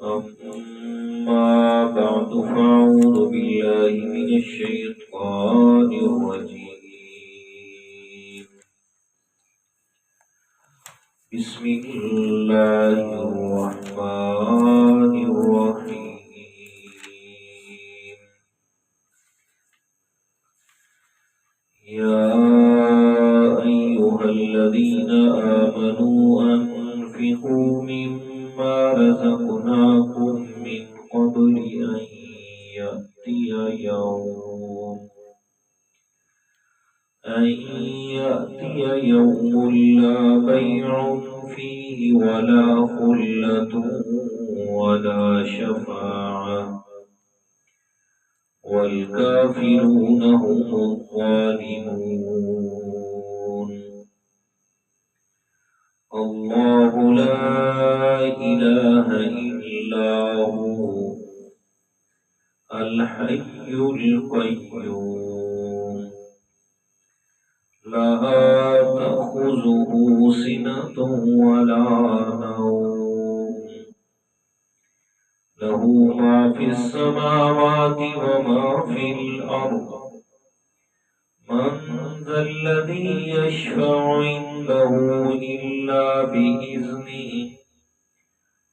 أما بعد فأعوذ بالله من الشيطان الرجيم. بسم الله الرحمن الرحيم. يا أيها الذين آمنوا أنفقوا مما رزقناكم من قبل أن يأتي يوم لا بيع فيه ولا خلة ولا شفاعة والكافرون هم الظالمون. الله لا إله إلا هو الحي القيوم لا تأخذه سنة ولا نوم له ما في السماوات وما في الأرض. من ذا الذي يشفع عنده إلا بإذنه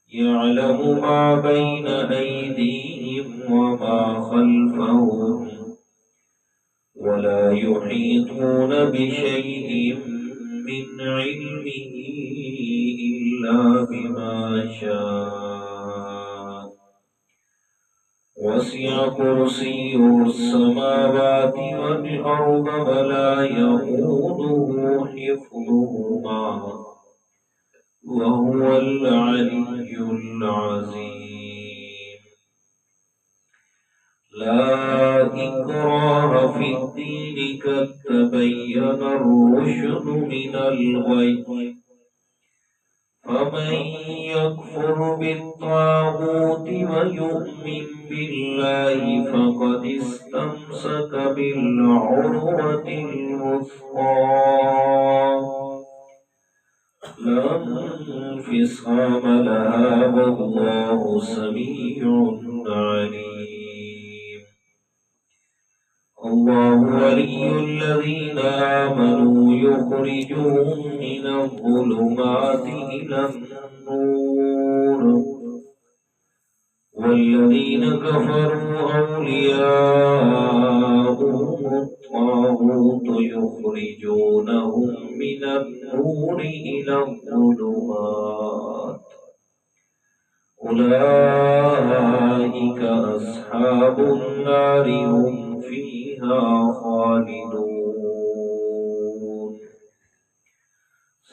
يعلم ما بين أيديهم وما خلفهم ولا يحيطون بشيء من علمه إلا بما شاء. وسع كرسيه السماوات والأرض ولا يئوده حفظهما وهو العلي العظيم. لا إكراه في الدين قد تبين الرشد من الغي. فمن يكفر بالطاغوت ويؤمن بالله فقد استمسك بالعروة الوثقى لا انفصام لها والله سميع عليم. الله ولي الذين آمنوا يخرجهم من الظلمات إلى النور والذين كفروا أولياؤهم الطاغوت يخرجونهم من النور إلى الظلمات. أولئك أصحاب النار هم فيها خالدون.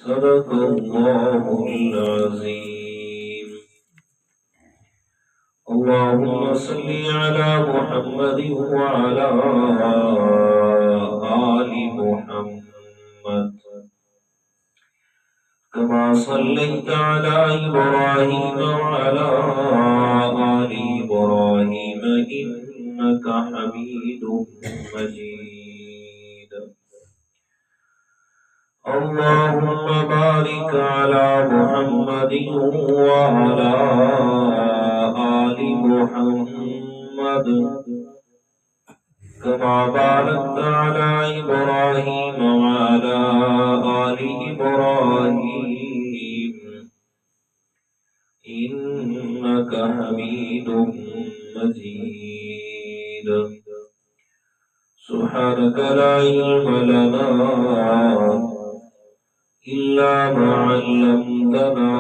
صدق الله العظيم. اللهم صل على محمد وعلى آل محمد كما صليت على إبراهيم وعلى آل إبراهيم إنك حميد مجيد. اللهم بارك على محمد وعلى آل محمد كما باركت على إبراهيم وعلى آل إبراهيم إنك حميد مجيد. سبحانك لا علم لنا إلا ما علمتنا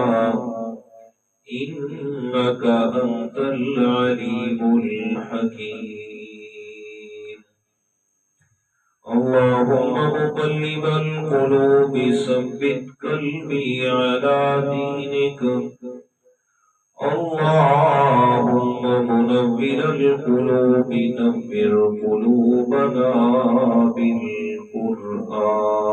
إنك أنت العليم الحكيم. اللهم مقلب القلوب ثبت قلبي على دينك. اللهم منور القلوب نور قلوبنا بالقرآن.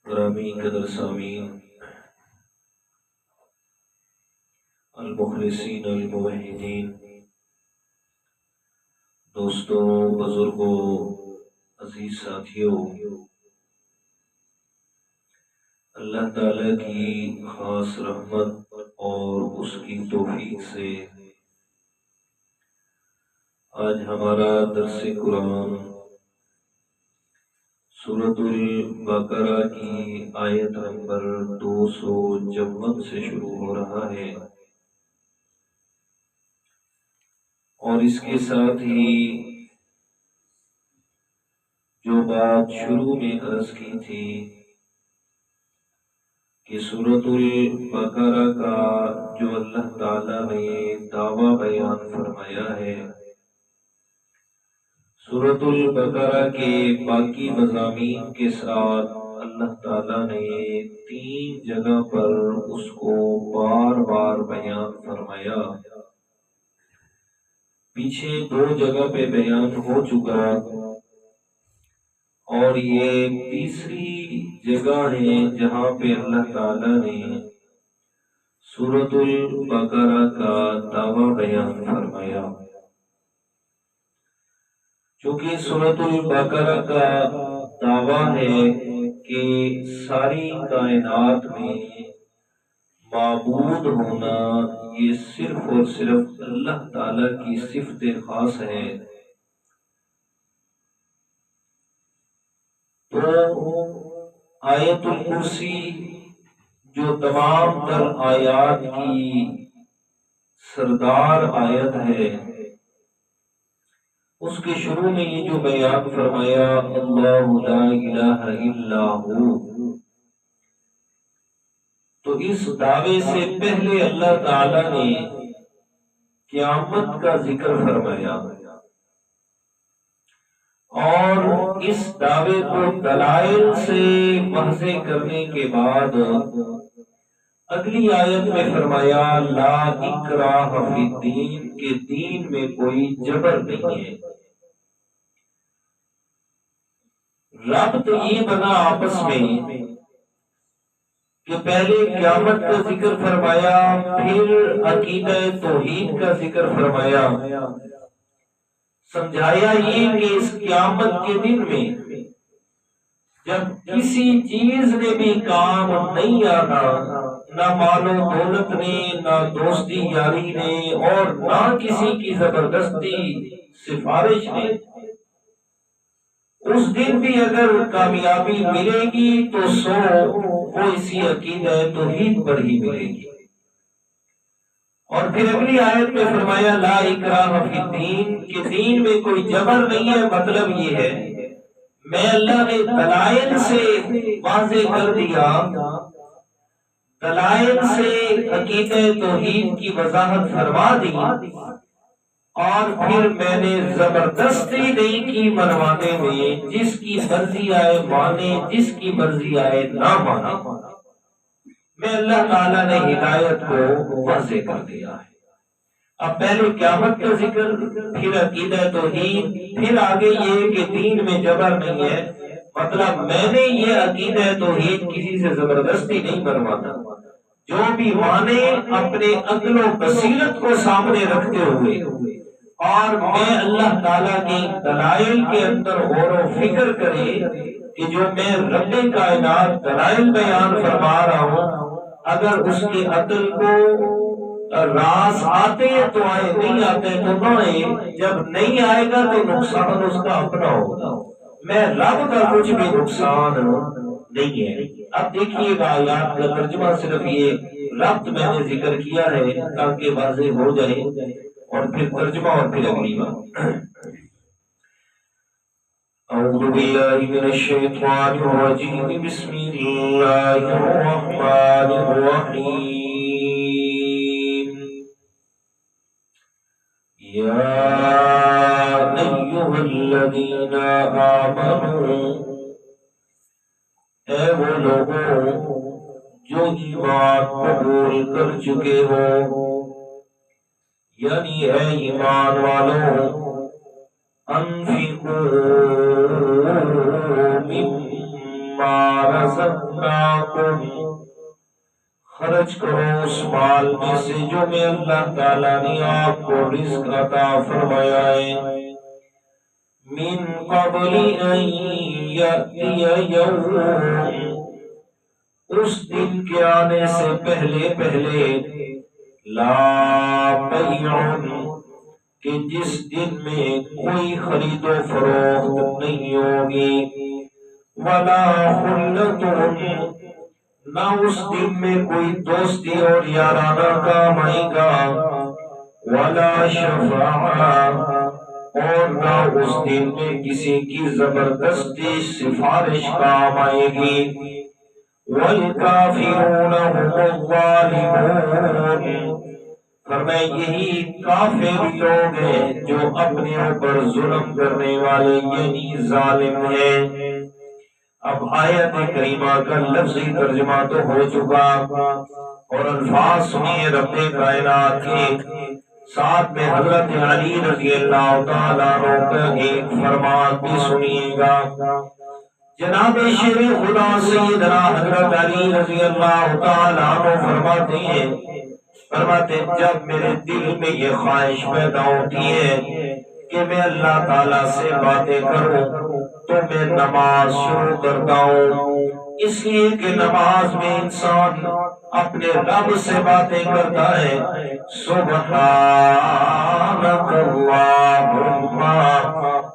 گرامی قدر سامعین، المخلصین الموحدین، دوستوں، بزرگوں، عزیز ساتھیوں، اللہ تعالی کی خاص رحمت اور اس کی توفیق سے آج ہمارا درس قرآن سورۃ البقرہ کی آیت نمبر 254 سے شروع ہو رہا ہے، اور اس کے ساتھ ہی جو بات شروع میں عرض کی تھی کہ سورۃ البقرہ کا جو اللہ تعالیٰ نے دعویٰ بیان فرمایا ہے، سورۃ البقرہ کے باقی مضامین کے ساتھ اللہ تعالیٰ نے 3 جگہ پر اس کو بار بار بیان فرمایا۔ پیچھے 2 جگہ پہ بیان ہو چکا، اور یہ تیسری جگہ ہے جہاں پہ اللہ تعالیٰ نے سورۃ البقرہ کا دعویٰ بیان فرمایا۔ چونکہ سورۃ البقرہ کا دعویٰ ہے کہ ساری کائنات میں معبود ہونا یہ صرف اور صرف اللہ تعالیٰ کی صفت خاص ہے، تو آیت الکرسی جو تمام تر آیات کی سردار آیت ہے، اس کے شروع میں یہ جو بیان فرمایا اللہ لا الہ الا ہو، تو اس دعوے سے پہلے اللہ تعالی نے قیامت کا ذکر فرمایا، اور اس دعوے کو دلائل سے واضح کرنے کے بعد اگلی آیت میں فرمایا لا اکراہ فی الدین، کہ دین میں کوئی جبر نہیں ہے۔ ربط یہ بنا آپس میں کہ پہلے قیامت کا ذکر فرمایا، پھر عقیدہ توحید کا ذکر فرمایا، سمجھایا یہ کہ اس قیامت کے دن میں جب کسی چیز نے بھی کام نہیں آنا، نہ مال و دولت نے، نہ دوستی یاری نے، اور نہ کسی کی زبردستی سفارش نے، اس دن بھی اگر کامیابی ملے گی تو وہ اسی عقیدہ توحید پر ہی ملے گی۔ اور پھر اگلی آیت میں فرمایا لا اکراہ فی الدین، کہ دین میں کوئی جبر نہیں ہے۔ مطلب یہ ہے میں اللہ نے دلائل سے واضح کر دیا، دلائل سے عقیدہ توحید کی وضاحت فرما دی، اور پھر میں نے زبردستی نہیں کی منوانے میں، جس کی مرضی آئے مانے، جس کی مرضی آئے نہ مانے، میں اللہ تعالیٰ نے ہدایت کو واضح کر دیا ہے۔ اب پہلے قیامت کا ذکر، پھر عقیدہ توحید، پھر آگے یہ کہ دین میں جبر نہیں ہے۔ مطلب میں نے یہ عقیدہ توحید کسی سے زبردستی نہیں بنواتا، جو بھی مانے اپنے عقل و بصیرت کو سامنے رکھتے ہوئے، اور میں اللہ تعالیٰ کی دلائل کے اندر غور و فکر کرے کہ جو میں رب کائنات دلائل بیان فرما رہا ہوں، اگر اس کے عقل کو راز آتے تو آئے، نہیں آتے تو نہ آئے، جب نہیں آئے گا تو نقصان اس کا اپنا ہوگا، میں رب کا کچھ بھی نقصان نہیں ہے۔ اب دیکھیے گا آیات کا ترجمہ صرف یہ ربط میں نے ذکر کیا ہے تاکہ واضح ہو جائے، اور پھر ترجمہ اور پھر اگلی بات۔ اعوذ باللہ من الشیطان الرجیم، بسم اللہ الرحمن الرحیم۔ یا ایھا الذین آمنوا، اے وہ لوگوں جو ایمان قبول کر چکے ہو، یعنی اے ایمان والوں، انفقوا مما رزقناکم، خرچ کرو اس مال میں سے جو میں اللہ تعالیٰ نے آپ کو رزق عطا فرمایا ہے، من قبل ان یأتی یوم، اس دن کے آنے سے پہلے پہلے لا بیع کہ جس دن میں کوئی خرید و فروخت نہیں ہوگی، ولا خلت نہ اس دن میں کوئی دوستی اور یارانہ کام آئے گا، ولا شفاعہ اور نہ اس دن میں کسی کی زبردستی سفارش کام آئے گی، والکافرون هم الظالمون فرمائے یہی کافر لوگ ہیں جو اپنے اوپر ظلم کرنے والے یعنی ظالم ہیں۔ اب آیت کریمہ کا لفظی ترجمہ تو ہو چکا اور الفاظ سنیے رب کائنات کے، ساتھ میں حضرت علی رضی اللہ تعالیٰ عنہ کا ایک فرمان بھی سنیے گا۔ جناب شیر خدا سیدنا حضرت علی رضی اللہ تعالیٰ عنہ فرماتے جب میرے دل میں یہ خواہش پیدا ہوتی ہے کہ میں اللہ تعالیٰ سے باتیں کروں تو میں نماز شروع کرتا ہوں، اس لیے کہ نماز میں انسان اپنے رب سے باتیں کرتا ہے۔ سبحانک اللہم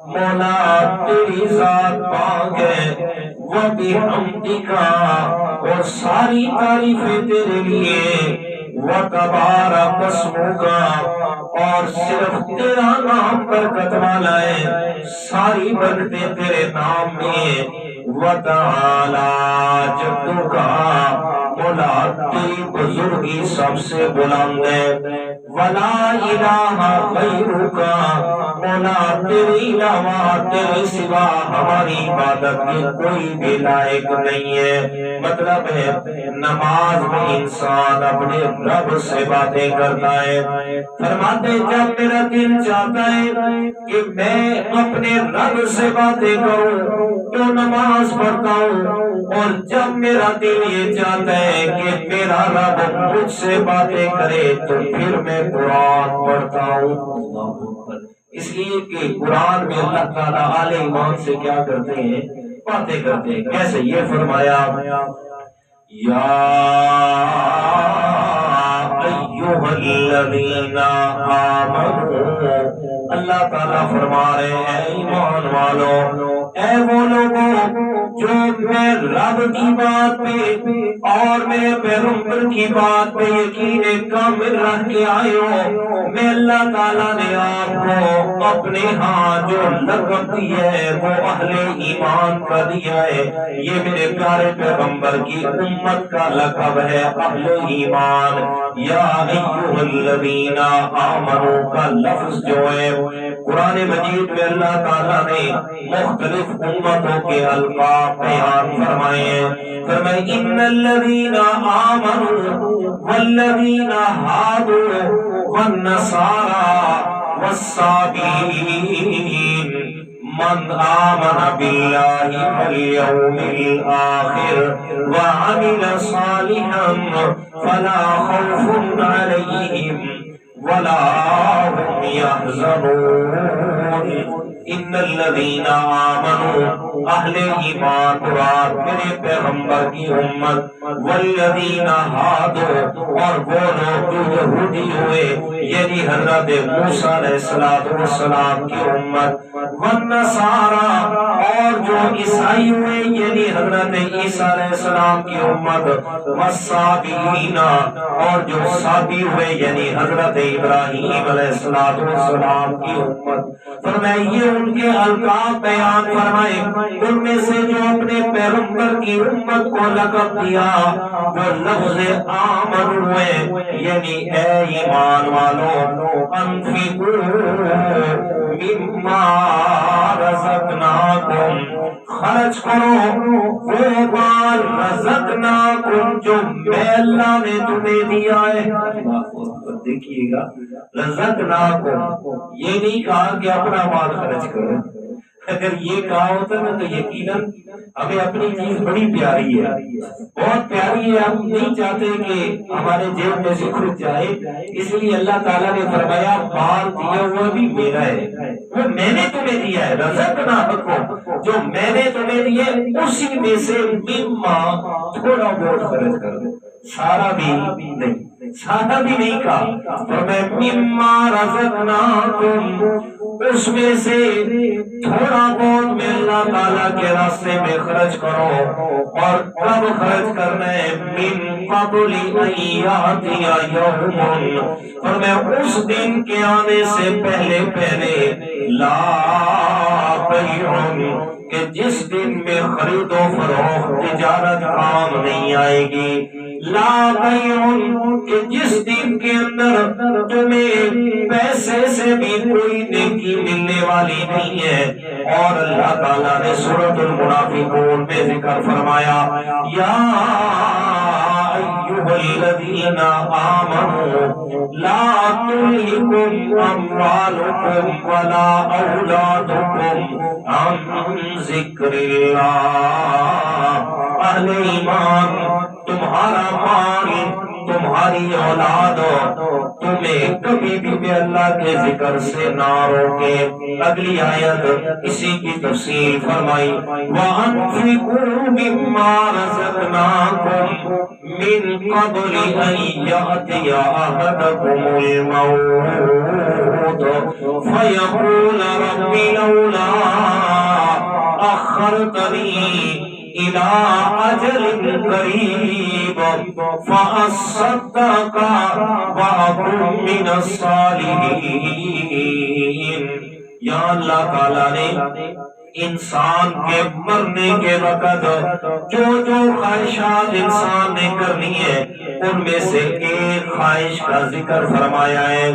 مولا تیری ذات پاک ہے، وبحمدک اور ساری تعریفیں تیرے لیے، وتبارک اسمک اور صرف تیرا نام برکت والا ہے، ساری برکتیں تیرے نام میں، وتعالی جدک مولا تیری بزرگی سب سے بلند ہے، ولا الہ غیرک مولا تیرے علاوہ تیرے سوا ہماری عبادت کی کوئی بھی لائق نہیں ہے۔ مطلب ہے نماز میں انسان اپنے رب سے باتیں کرتا ہے۔ فرماتے جب میرا دل چاہتا ہے کہ میں اپنے رب سے باتیں کروں تو نماز پڑھتا ہوں، اور جب میرا دل یہ چاہتا ہے کہ میرا رب مجھ سے باتیں کرے تو پھر میں قرآن پڑھتا ہوں۔ اس لیے کہ قرآن میں اللہ تعالیٰ اہل ایمان سے کیا کرتے ہیں؟ باتیں کرتے ہیں۔ کیسے؟ یہ فرمایا یا ایھا الذین آمنوا، اللہ تعالیٰ فرما رہے ہیں ایمان والو، اے وہ لوگوں جو میں رب کی بات پہ اور میرے پیغمبر کی بات پہ یقین کامل رکھ کے آئے ہو، میں اللہ تعالیٰ نے آپ کو اپنے ہاں جو لقب دیا ہے وہ اہل ایمان کا دیا ہے۔ یہ میرے پیارے پیغمبر کی امت کا لقب ہے اہل ایمان۔ یا ایھا الذین آمنوا کا لفظ جو ہے قرآن مجید میں اللہ تعالیٰ نے مختلف امتوں کے القاب بیان فرمائے ہیں۔ فرمائے ان الذین آمنوا والذین ہادوا والنصارى والصابئین من آمن باللہ والیوم الآخر وعمل صالحا فلا خوف علیہم ولا هم يحزنون۔ ان الذین آمنوا اہل ایمان مراد میرے پیغمبر کی امت، والذین ہادوا اور وہ لوگ جو یہودی ہوئے یعنی حضرت موسیٰ علیہ السلام کی امت، والنصارى اور جو عیسائی ہوئے یعنی حضرت عیسیٰ علیہ السلام کی امت، والصابئین اور جو صابی ہوئے یعنی حضرت ابراہیم علیہ السلام کی امت۔ فرمائے یہ ان کے القاب بیان فرمائے، ان میں سے جو اپنے پیغمبر کی امت کو لقب دیا وہ لفظ آمن ہوئے یعنی اے ایمان والو، انفقوا مما رزقناکم خرچ کرو وہ مال رزقناکم جو میں اللہ نے تمہیں دیا ہے۔ دیکھیے گا رزقناکم یہ نہیں کہا کہ اپنا مال خرچ کرو، اگر یہ کہا ہوتا نا تو یقیناً ہمیں اپنی چیز بڑی پیاری ہے، بہت پیاری ہے، ہم نہیں چاہتے کہ ہمارے جیب میں سے کھل جائے، اس لیے اللہ تعالیٰ نے فرمایا مال دیا ہوا بھی میرا ہے، وہ میں نے تمہیں دیا ہے۔ رزقناکم جو میں نے تمہیں دیے اسی میں سے مما تھوڑا بہت خرچ کر دو، سارا بھی نہیں، سارا بھی نہیں کہا، فرمایا مما رزقناکم، اس میں سے تھوڑا بہت میں اللہ تعالیٰ کے راستے میں خرچ کرو، اور کب خرچ کرنا ہے؟ من قبل ان یاتی یوم، اور میں اس دن کے آنے سے پہلے پہلے لا بیع، کہ جس دن میں خرید و فروخت تجارت کام نہیں آئے گی، لا بیع، کہ جس دن کے اندر تمہیں پیسے سے بھی کوئی نیکی ملنے والی نہیں ہے۔ اور اللہ تعالیٰ نے سورۃ المنافقون میں ذکر فرمایا، یا ایھا الذین آمنوا لا تلھکم اموالکم ولا اولادکم عن ذکر اللہ، اہل ایمان، تمہارا مال، تمہاری اولاد تمہیں کبھی بھی اللہ کے ذکر سے نہ روکے۔ اگلی آیت اسی کی تفصیل فرمائی، وَأَنفِقُوا مِمَّا رَزَقْنَاكُمْ مِن قَبْلِ أَن يَأْتِيَ أَحَدَكُمُ الْمَوْتُ فَيَقُولَ رَبِّ لَوْلَا أَخَّرْتَنِي إِلَى أَجَلٍ قَرِيبٍ فَأَصَّدَّقَ وَأَكُن مِّنَ الصَّالِحِينَ۔ یا اللہ تعالیٰ نے انسان کے مرنے کے وقت جو جو خواہشات انسان نے کرنی ہے ان میں سے ایک خواہش کا ذکر فرمایا ہے۔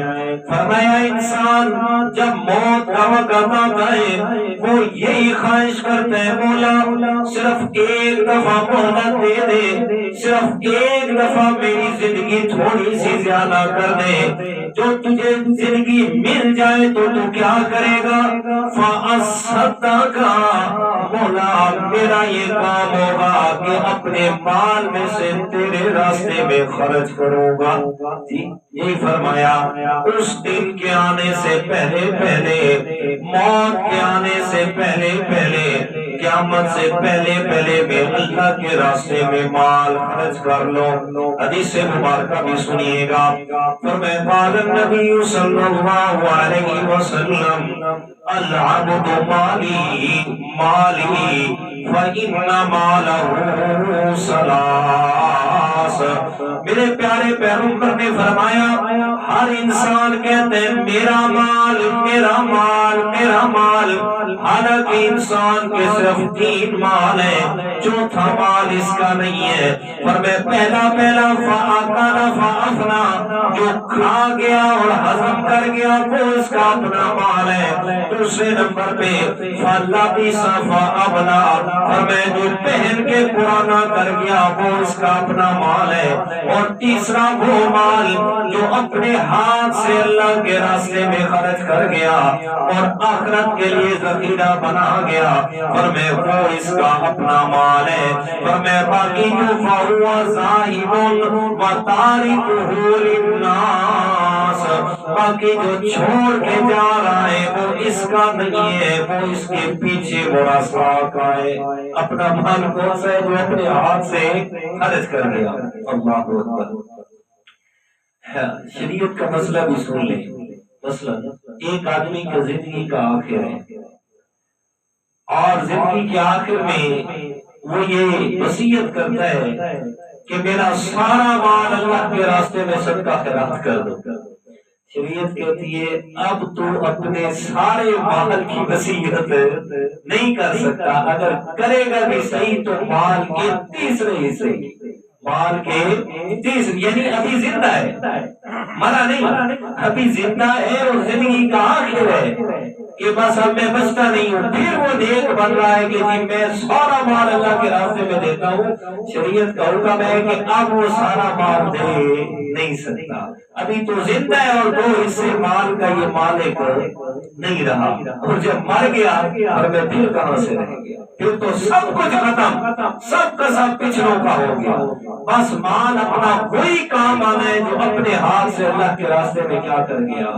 فرمایا انسان جب موت کا وقت آتا ہے وہ یہی خواہش کرتا ہے، مولا صرف ایک دفعہ مہلت دے دے، صرف ایک دفعہ میری زندگی تھوڑی سی زیادہ کر دے۔ جو تجھے زندگی مل جائے تو تو کیا کرے گا؟ فَأَصَّدَّقَ، مولا میرا یہ کام ہوگا کہ اپنے مال میں سے تیرے راستے میں خرچ کروں گا۔ جی یہی فرمایا، اس دن کے آنے سے پہلے پہلے، موت کے آنے سے پہلے پہلے، قیامت سے پہلے پہلے میں اللہ کے راستے میں مال خرچ کر لو۔ حدیث مبارکہ بھی سنیے گا، فرمایا قال النبی صلی اللہ علیہ وسلم العبد مالی مالی فإن مالہ ثلاث۔ میرے پیارے پیغمبر نے فرمایا ہر انسان کہتے ہیں میرا مال میرا مال میرا مال، حالانکہ انسان کے صرف 3 مال ہے، چوتھا مال اس کا نہیں ہے۔ فرمایا پہلا فَأَكَلَ فَأَفْنَى، جو کھا گیا اور ہضم کر گیا وہ اس کا اپنا مال ہے۔ دوسرے نمبر پہ فَلَبِسَ فَأَبْلَى، فرمایا جو پہن کے پرانا کر گیا وہ اس کا اپنا مال ہے۔ اور تیسرا وہ مال جو اپنے ہاتھ سے اللہ کے راستے میں خرچ کر گیا اور آخرت کے لیے ذخیرہ بنا گیا، فرمایا وہ اس کا اپنا مال ہے۔ فرمایا باقی جو فَهُوَ ذَاهِبٌ وَتَارِكُهُ لِلنَّاسِ، باقی جو چھوڑ کے جا رہا ہے وہ اس کا نہیں ہے، وہ اس کے پیچھے براسا کا ہے۔ اپنا مال کون سا ہے؟ جو اپنے ہاتھ سے خرچ کر گیا۔ اللہ اکبر۔ شریعت کا مسئلہ بھی سن لیں۔ مثلا ایک آدمی کا زندگی کا آخر ہے اور زندگی کے آخر میں وہ یہ وصیت کرتا ہے کہ میرا سارا مال اللہ کے راستے میں صدقہ خیرات کر دو۔ شریعت کہتی ہے اب تو اپنے سارے مال کی وصیت نہیں کر سکتا، اگر کرے گا بھی صحیح تو مال کے تیسرے حصے، مال کے تیسرے، یعنی ابھی زندہ ہے، مرا نہیں، ابھی زندہ ہے اور زندگی کا آخر ہے کہ بس اب میں بچتا نہیں ہوں، پھر وہ نیک بن رہا ہے کہ جی میں سارا مال اللہ کے راستے میں دیتا ہوں۔ شریعت کا حکم ہے کہ اب وہ سارا مال دے نہیں سکتا، ابھی تو زندہ ہے اور 2 حصے مال کا یہ مالک نہیں رہا، اور جب مر گیا اور میں پھر کہاں سے رہ گیا؟ پھر تو سب کچھ ختم، سب کا سب پچھڑوں کا ہو گیا، بس مال اپنا وہی کام آنا ہے جو اپنے ہاتھ سے اللہ کے راستے میں کیا کر گیا،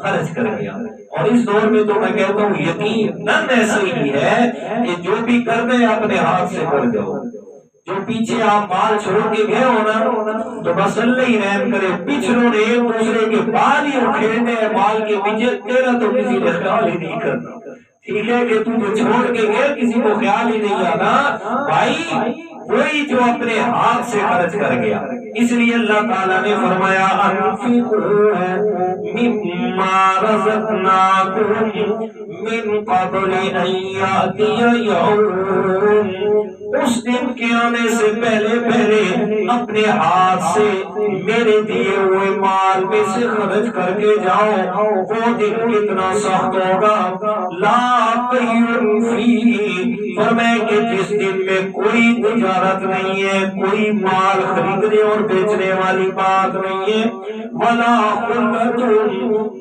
خرچ کر گیا۔ اور اس دور میں تو میں کہتا ہوں یقیناً ایسے ہی ہے کہ جو بھی کرنا ہے اپنے ہاتھ سے کر دو۔ جو پیچھے آپ مال چھوڑ کے گئے ہو نا تو بس اللہ ہی رحم کرے، پچھلوں نے ایک دوسرے کے بال ہی اکھیڑنے ہیں مال کے پیچھے، تیرا تو کسی نے خیال ہی نہیں کرنا۔ ٹھیک ہے کہ تو جو چھوڑ کے گئے کسی کو خیال ہی نہیں آنا، بھائی وہی جو اپنے ہاتھ سے خرچ کر گیا۔ اس لیے اللہ تعالیٰ نے فرمایا انفقوا مما رزقناکم من قبل ان یاتی یوم، اس دن کے آنے سے پہلے پہلے اپنے ہاتھ سے میرے دیے ہوئے مال میں سے خرچ کر کے جاؤ، وہ دن کتنا سخت ہوگا، لا بیع فیہ، فرمائے کہ جس دن میں کوئی تجارت نہیں ہے، کوئی مال خریدنے اور بیچنے والی بات نہیں ہے، ولا خلۃ،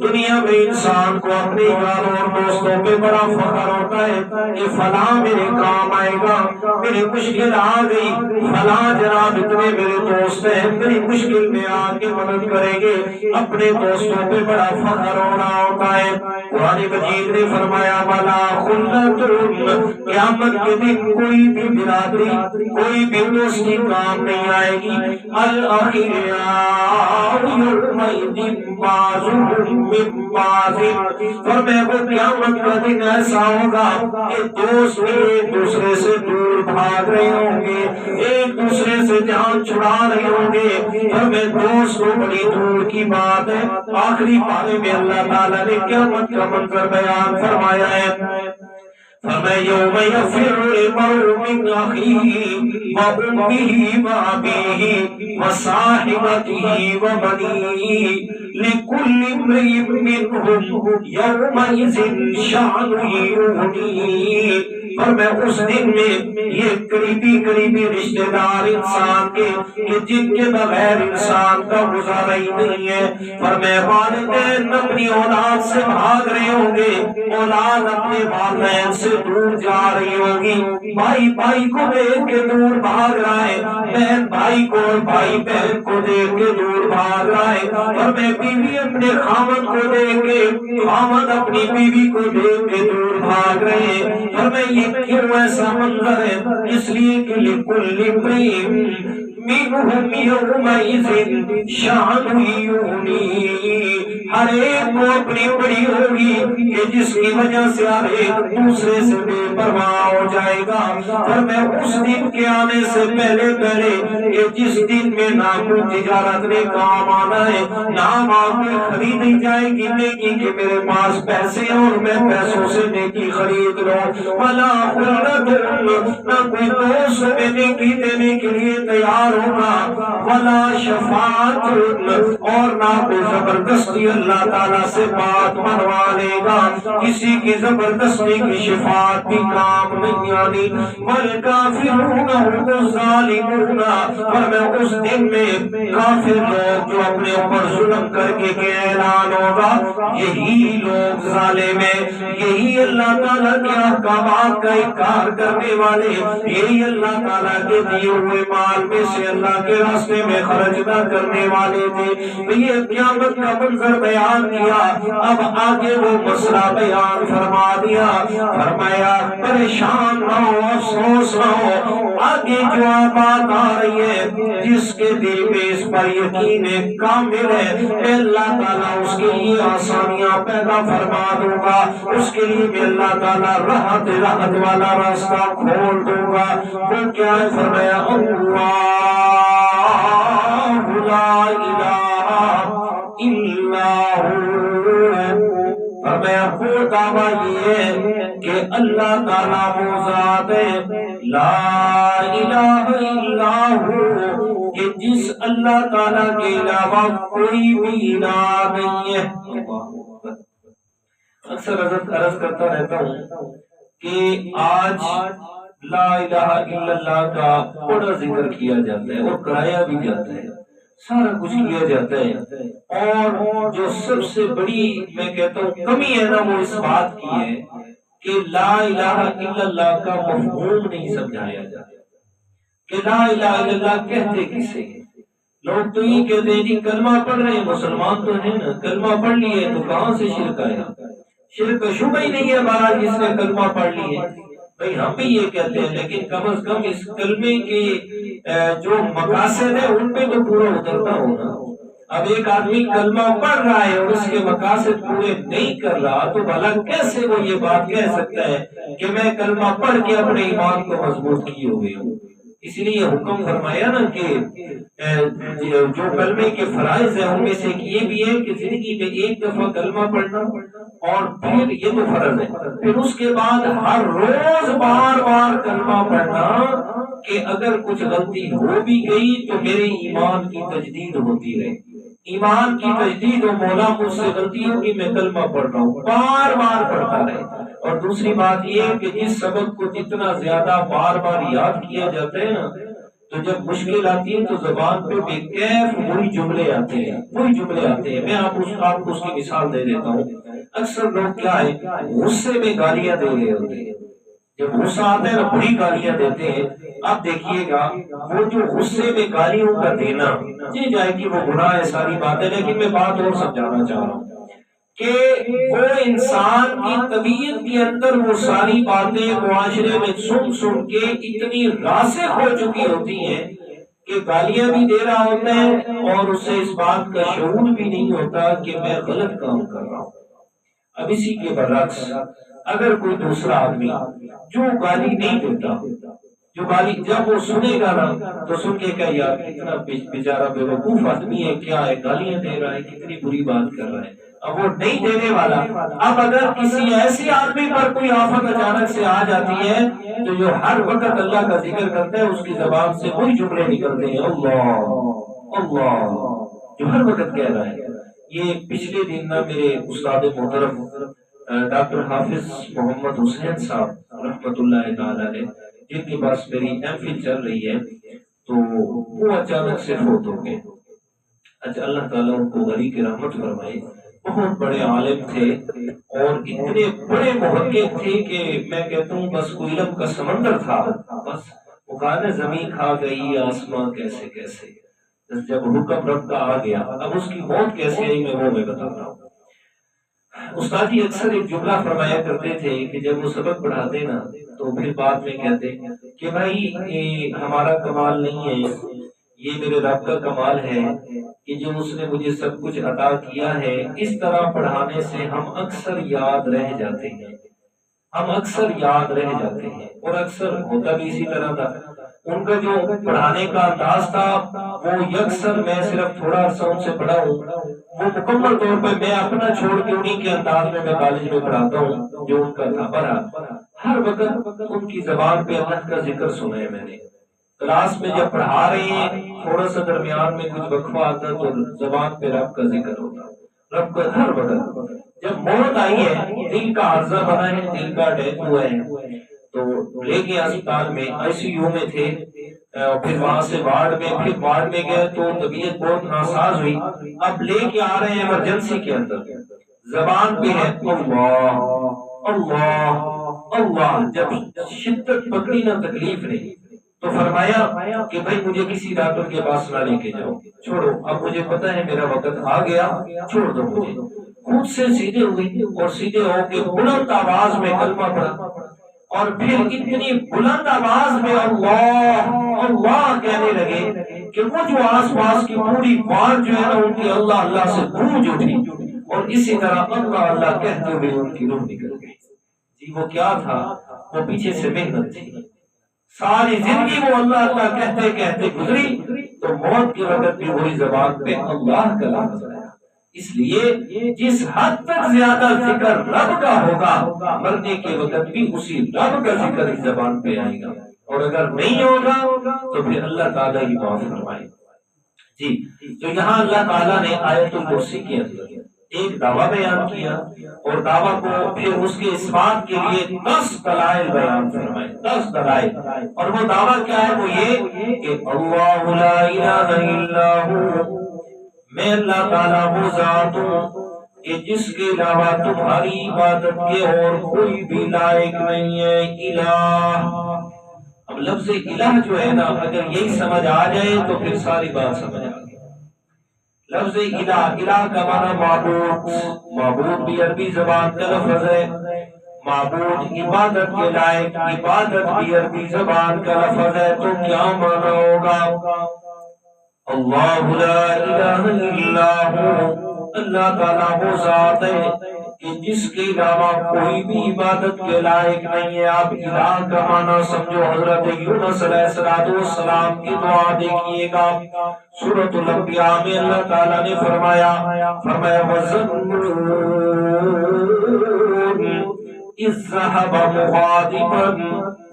دنیا میں انسان کو اپنے یاروں اور دوستوں پہ بڑا فخر ہوتا ہے کہ فلاں میرے کام آئے گا، میری مشکل آ گئی، فلاں جناب اتنے میرے دوست ہیں میری مشکل میں آ کے مدد کریں گے، اپنے دوستوں پہ بڑا فخر ہونا ہوتا ہے۔ قرآن مجید نے فرمایا ولا خلۃ، قیامت کے دن کوئی بھی برادری کوئی بھی دوستی کام نہیں آئے گی، الاخیاء یومئذ بعضهم من بعض، فرمایا وہ قیامت کا دن ایسا ہوگا کہ دوست ایک دوسرے سے دور بھاگ رہے ہوں گے، ایک دوسرے سے جان چھڑا رہے ہوں گے، فرمایا دوست تو بڑی دور کی بات ہے۔ آخری پارے میں اللہ تعالیٰ نے قیامت کا منظر بیان فرمایا ہے، فرمایا یوم یفر المرء من اخیہ وامہ وابیہ وصاحبتہ وبنیہ لکل امرئ منہم یومئذ شأن یغنیہ، اور میں اس دن میں یہ قریبی رشتہ دار انسان کے کہ جن کے بغیر انسان کا گزارا ہی نہیں ہے، پر میں والدین اپنی اولاد سے بھاگ رہے ہوں گے، اولاد اپنے والدین سے دور جا رہی ہوگی، بھائی کو دیکھ کے دور بھاگ رہا ہے، بہن بھائی کو اور بھائی بہن کو دیکھ کے دور بھاگ رہا ہے، اور میں بیوی اپنے خاوند کو دیکھ کے خاوند اپنی بیوی کو دیکھ کے دور بھاگ رہے ہیں، اور میں یہ کیوں ایسا منظر ہے؟ اس لیے کہ لکل امرئ منہم یومئذ شأن یغنیہ، ہر ایک کو اپنی بڑی ہوگی کہ جس کی وجہ سے ہر ایک دوسرے سے بے پرواہ ہو جائے گا، اور میں اس دن کے آنے سے پہلے کہ جس دن میں نہ کوئی تجارت نے کام آنا ہے، نہ کوئی خریدی جائے گی نیکی کہ میرے پاس پیسے ہیں اور میں پیسوں سے نیکی خرید لوں، ولا خلۃ، نہ کوئی دوست میں نیکی دینے کے لیے تیار ہوگا، ولا شفاعت، اور نہ کوئی زبردستی اللہ تعالیٰ سے بات منوا لے گا، کسی کی زبردستی کی شفاعت بھی کام نہیں آنی، والکافرون هم الظالمون، اور میں اس دن میں کافر لوگ جو اپنے اوپر ظلم کر کے اعلان ہوگا یہی لوگ ظالم ہیں، یہی اللہ تعالیٰ کے احکامات کا انکار کرنے والے، یہی اللہ تعالیٰ کے دیے ہوئے مال میں سے اللہ کے راستے میں خرچ نہ کرنے والے تھے۔ یہ قیامت کا منظر بیان کیا، اب آگے وہ مسئلہ بیان فرما دیا، فرمایا پریشان نہ ہو، افسوس نہ ہو، آگے جو بات آ رہی ہے جس کے دل میں اس پر یقین کامل ہے، اللہ تعالیٰ اس کے لیے آسانیاں پیدا فرما دوں گا، اس کے لیے میں اللہ تعالیٰ راحت والا راستہ کھول دوں گا۔ وہ کیا ہے؟ فرمایا اللہ لا الہ الا ہو، فرمایا وہ دعویٰ یہ ہے کہ اللہ تعالیٰ وہ ذات ہے لا الہ الا ہو، کہ جس اللہ تعالیٰ کے علاوہ کوئی بھی الہ نہیں ہے۔ اکثر عرض کرتا رہتا ہوں کہ آج لا الہ الا اللہ کا بڑا ذکر کیا جاتا ہے اور کرایا بھی جاتا ہے، سارا کچھ کیا جاتا ہے، اور جو سب سے بڑی میں کہتا ہوں کمی ہے نا، وہ اس بات کی ہے کہ لا الہ الا اللہ کا مفہوم نہیں سمجھایا جاتا کہ لا الہ الا اللہ کہتے کسے ہیں۔ لوگ تو یہ کہتے ہیں جی کلمہ پڑھ رہے ہیں، مسلمان تو ہیں نا، کلمہ پڑھ لیے تو کہاں سے شرک آیا؟ شرک کا شبہ ہی نہیں ہے مہاراج جس نے کلمہ پڑھ لی ہے۔ بھئی ہم بھی یہ کہتے ہیں، لیکن کم از کم اس کلمے کے جو مقاصد ہیں ان پہ تو پورا اترتا ہونا۔ اب ایک آدمی کلمہ پڑھ رہا ہے اور اس کے مقاصد پورے نہیں کر رہا، تو بھلا کیسے وہ یہ بات کہہ سکتا ہے کہ میں کلمہ پڑھ کے اپنے ایمان کو مضبوط کیے ہوئے ہوں؟ اس لیے حکم فرمایا نا کہ جو کلمے کے فرائض ہیں ان میں سے یہ بھی ہے کہ زندگی میں ایک دفعہ کلمہ پڑھنا، اور پھر یہ تو فرض ہے، پھر اس کے بعد ہر روز بار بار کلمہ پڑھنا کہ اگر کچھ غلطی ہو بھی گئی تو میرے ایمان کی تجدید ہوتی رہے، ایمان کی تجدید ہو، مولا مجھ سے غلطی ہوگی میں کلمہ پڑھ رہا ہوں، بار بار پڑھتا رہے۔ اور دوسری بات یہ ہے کہ جس سبق کو جتنا زیادہ بار بار یاد کیا جاتا ہے نا، تو جب مشکل آتی ہے تو زبان پہ بے کیف وہی جملے آتے ہیں، وہی جملے آتے ہیں۔ میں آپ کو اس کی مثال دے دیتا ہوں۔ اکثر لوگ کیا ہے، غصے میں گالیاں دے رہے ہوتے ہیں، جب غصہ آتا ہے نا بڑی گالیاں دیتے ہیں۔ اب دیکھیے گا وہ جو غصے میں گالیوں کا دینا، جی جائے کہ وہ گناہ ہے ساری باتیں، لیکن میں بات اور سمجھانا چاہ رہا ہوں کہ وہ انسان کی طبیعت کے اندر وہ ساری باتیں معاشرے میں سن سن کے اتنی راسخ ہو چکی ہوتی ہیں کہ گالیاں بھی دے رہا ہوتا ہے اور اسے اس بات کا شعور بھی نہیں ہوتا کہ میں غلط کام کر رہا ہوں۔ اب اسی کے برعکس اگر کوئی دوسرا آدمی جو گالی نہیں دیتا، جو گالی جب وہ سنے گا نا تو سن کے کہا یار کتنا بیچارہ بے وقوف آدمی ہے، کیا ہے گالیاں دے رہا ہے، کتنی بری بات کر رہا ہے۔ اب وہ نہیں دینے والا، اب اگر کسی ایسی آدمی پر کوئی آفت اچانک سے آ جاتی ہے تو جو ہر وقت اللہ کا ذکر کرتا ہے اس کی زبان سے وہی جملے نکلتے ہیں، اللہ اللہ، جو ہر وقت کہہ رہا ہے۔ یہ پچھلے دن نا میرے استاد محترم ڈاکٹر حافظ محمد حسین صاحب رحمت اللہ تعالی علیہ، جن کے پاس میری ایم فل چل رہی ہے، تو وہ اچانک سے فوت ہو گئے۔ اچھا اللہ تعالیٰ ان کو غنی کی رحمت فرمائے۔ بہت بڑے عالم تھے اور اتنے بڑے محقق تھے کہ میں کہتا ہوں بس کوئی علم کا سمندر تھا، بس وہ کہا نا زمین کھا گئی آسمان کیسے کیسے، جب حکم رب کا آ گیا۔ اب اس کی موت کیسے آئی میں بتاتا ہوں۔ استاد جی اکثر ایک جملہ فرمایا کرتے تھے کہ جب وہ سبق پڑھاتے نا تو پھر بعد میں کہتے کہ بھائی یہ ہمارا کمال نہیں ہے، یہ میرے رب کا کمال ہے کہ جو اس نے مجھے سب کچھ عطا کیا ہے، اس طرح پڑھانے سے ہم اکثر یاد رہ جاتے ہیں، ہم اکثر یاد رہ جاتے ہیں۔ اور اکثر ہوتا بھی اسی طرح تھا، ان کا جو پڑھانے کا انداز تھا وہ یکسر، میں صرف تھوڑا عرصہ ان سے پڑھا ہوں، وہ مکمل طور پہ میں اپنا چھوڑ کے انہی کے انداز میں کالج میں پڑھاتا ہوں جو ان کا تھا۔ پڑھا ہر وقت ان کی زبان پہ اللہ کا ذکر سنا ہے میں نے، کلاس میں جب پڑھا رہے ہیں تھوڑا سا درمیان میں کچھ وقفہ آتا تو زبان پہ رب کا ذکر ہوتا، رب کا ہر وقت۔ جب موت آئی ہے، دل کا عارضہ بنا ہے، دل کا ڈیتھ ہوا ہے، تو لے کے اسپتال میں آئی سی یو میں تھے، پھر وہاں سے وارڈ میں، پھر وارڈ میں گئے تو طبیعت بہت ناساز ہوئی، اب لے کے آ رہے ہیں ایمرجنسی کے اندر، زبان پہ ہے اللہ اللہ اللہ۔ جب شدت پکڑی نہ تکلیف نہیں تو فرمایا کہ بھائی مجھے کسی ڈاکٹر کے پاس نہ لے کے جاؤ، چھوڑو، اب مجھے پتا ہے میرا وقت آ گیا، چھوڑ دو مجھے۔ خود سے سیدھے ہوئی اور سیدھے ہو کے بلند آواز میں کلمہ پڑھا، اور پھر اتنی بلند آواز میں اللہ اللہ کہنے لگے کہ وہ جو آس پاس کی پوری وارڈ جو ہے نا ان کی اللہ اللہ سے گونج اٹھی، اور اسی طرح اللہ اللہ کہتے ہوئے ان کی روح نکل گئی۔ جی وہ کیا تھا؟ وہ پیچھے سے محنت تھی، ساری زندگی وہ اللہ اللہ کہتے کہتے گزری، تو موت کے وقت بھی وہی زبان پہ اللہ کا لفظ آیا۔ اس لیے جس حد تک زیادہ ذکر رب کا ہوگا، مرنے کے وقت بھی اسی رب کا ذکر اس زبان پہ آئے گا، اور اگر نہیں ہوگا تو پھر اللہ تعالیٰ ہی معاف فرمائے۔ جی تو یہاں اللہ تعالیٰ نے آیت الکرسی کے اندر ایک دعویٰ بیان کیا اور دعویٰ کو پھر اس کے اثبات کے لیے 10 دلائل بیان فرمائے، 10 دلائل۔ اور وہ دعویٰ کیا ہے؟ وہ یہ کہ اللہ لا الہ الا ہو، میں اللہ تعالیٰ وہ ذات ہوں کہ جس کے علاوہ تمہاری عبادت کے اور کوئی بھی لائق نہیں ہے۔ الہ، اب لفظ الہ جو ہے نا، اگر یہی سمجھ آ جائے تو پھر ساری بات سمجھ آ گئی۔ لفظ الہ، الہ کا معنی معبود، معبود بھی عربی زبان کا لفظ ہے، معبود عبادت کے لائق، عبادت بھی عربی زبان کا لفظ ہے، تو کیا معنی ہوگا؟ اللہ لا الہ الا ہو، اللہ تعالیٰ وہ ذات ہے کہ جس کے علاوہ کوئی بھی عبادت کے لائق نہیں ہے۔ آپ الہ کا معنی سمجھو، حضرت یونس علیہ السلام کی دعا دیکھیے گا، سورۃ الانبیاء میں اللہ تعالیٰ نے فرمایا وَظَنُّونَ إِذْ ذَهَبَ مُغَاضِبًا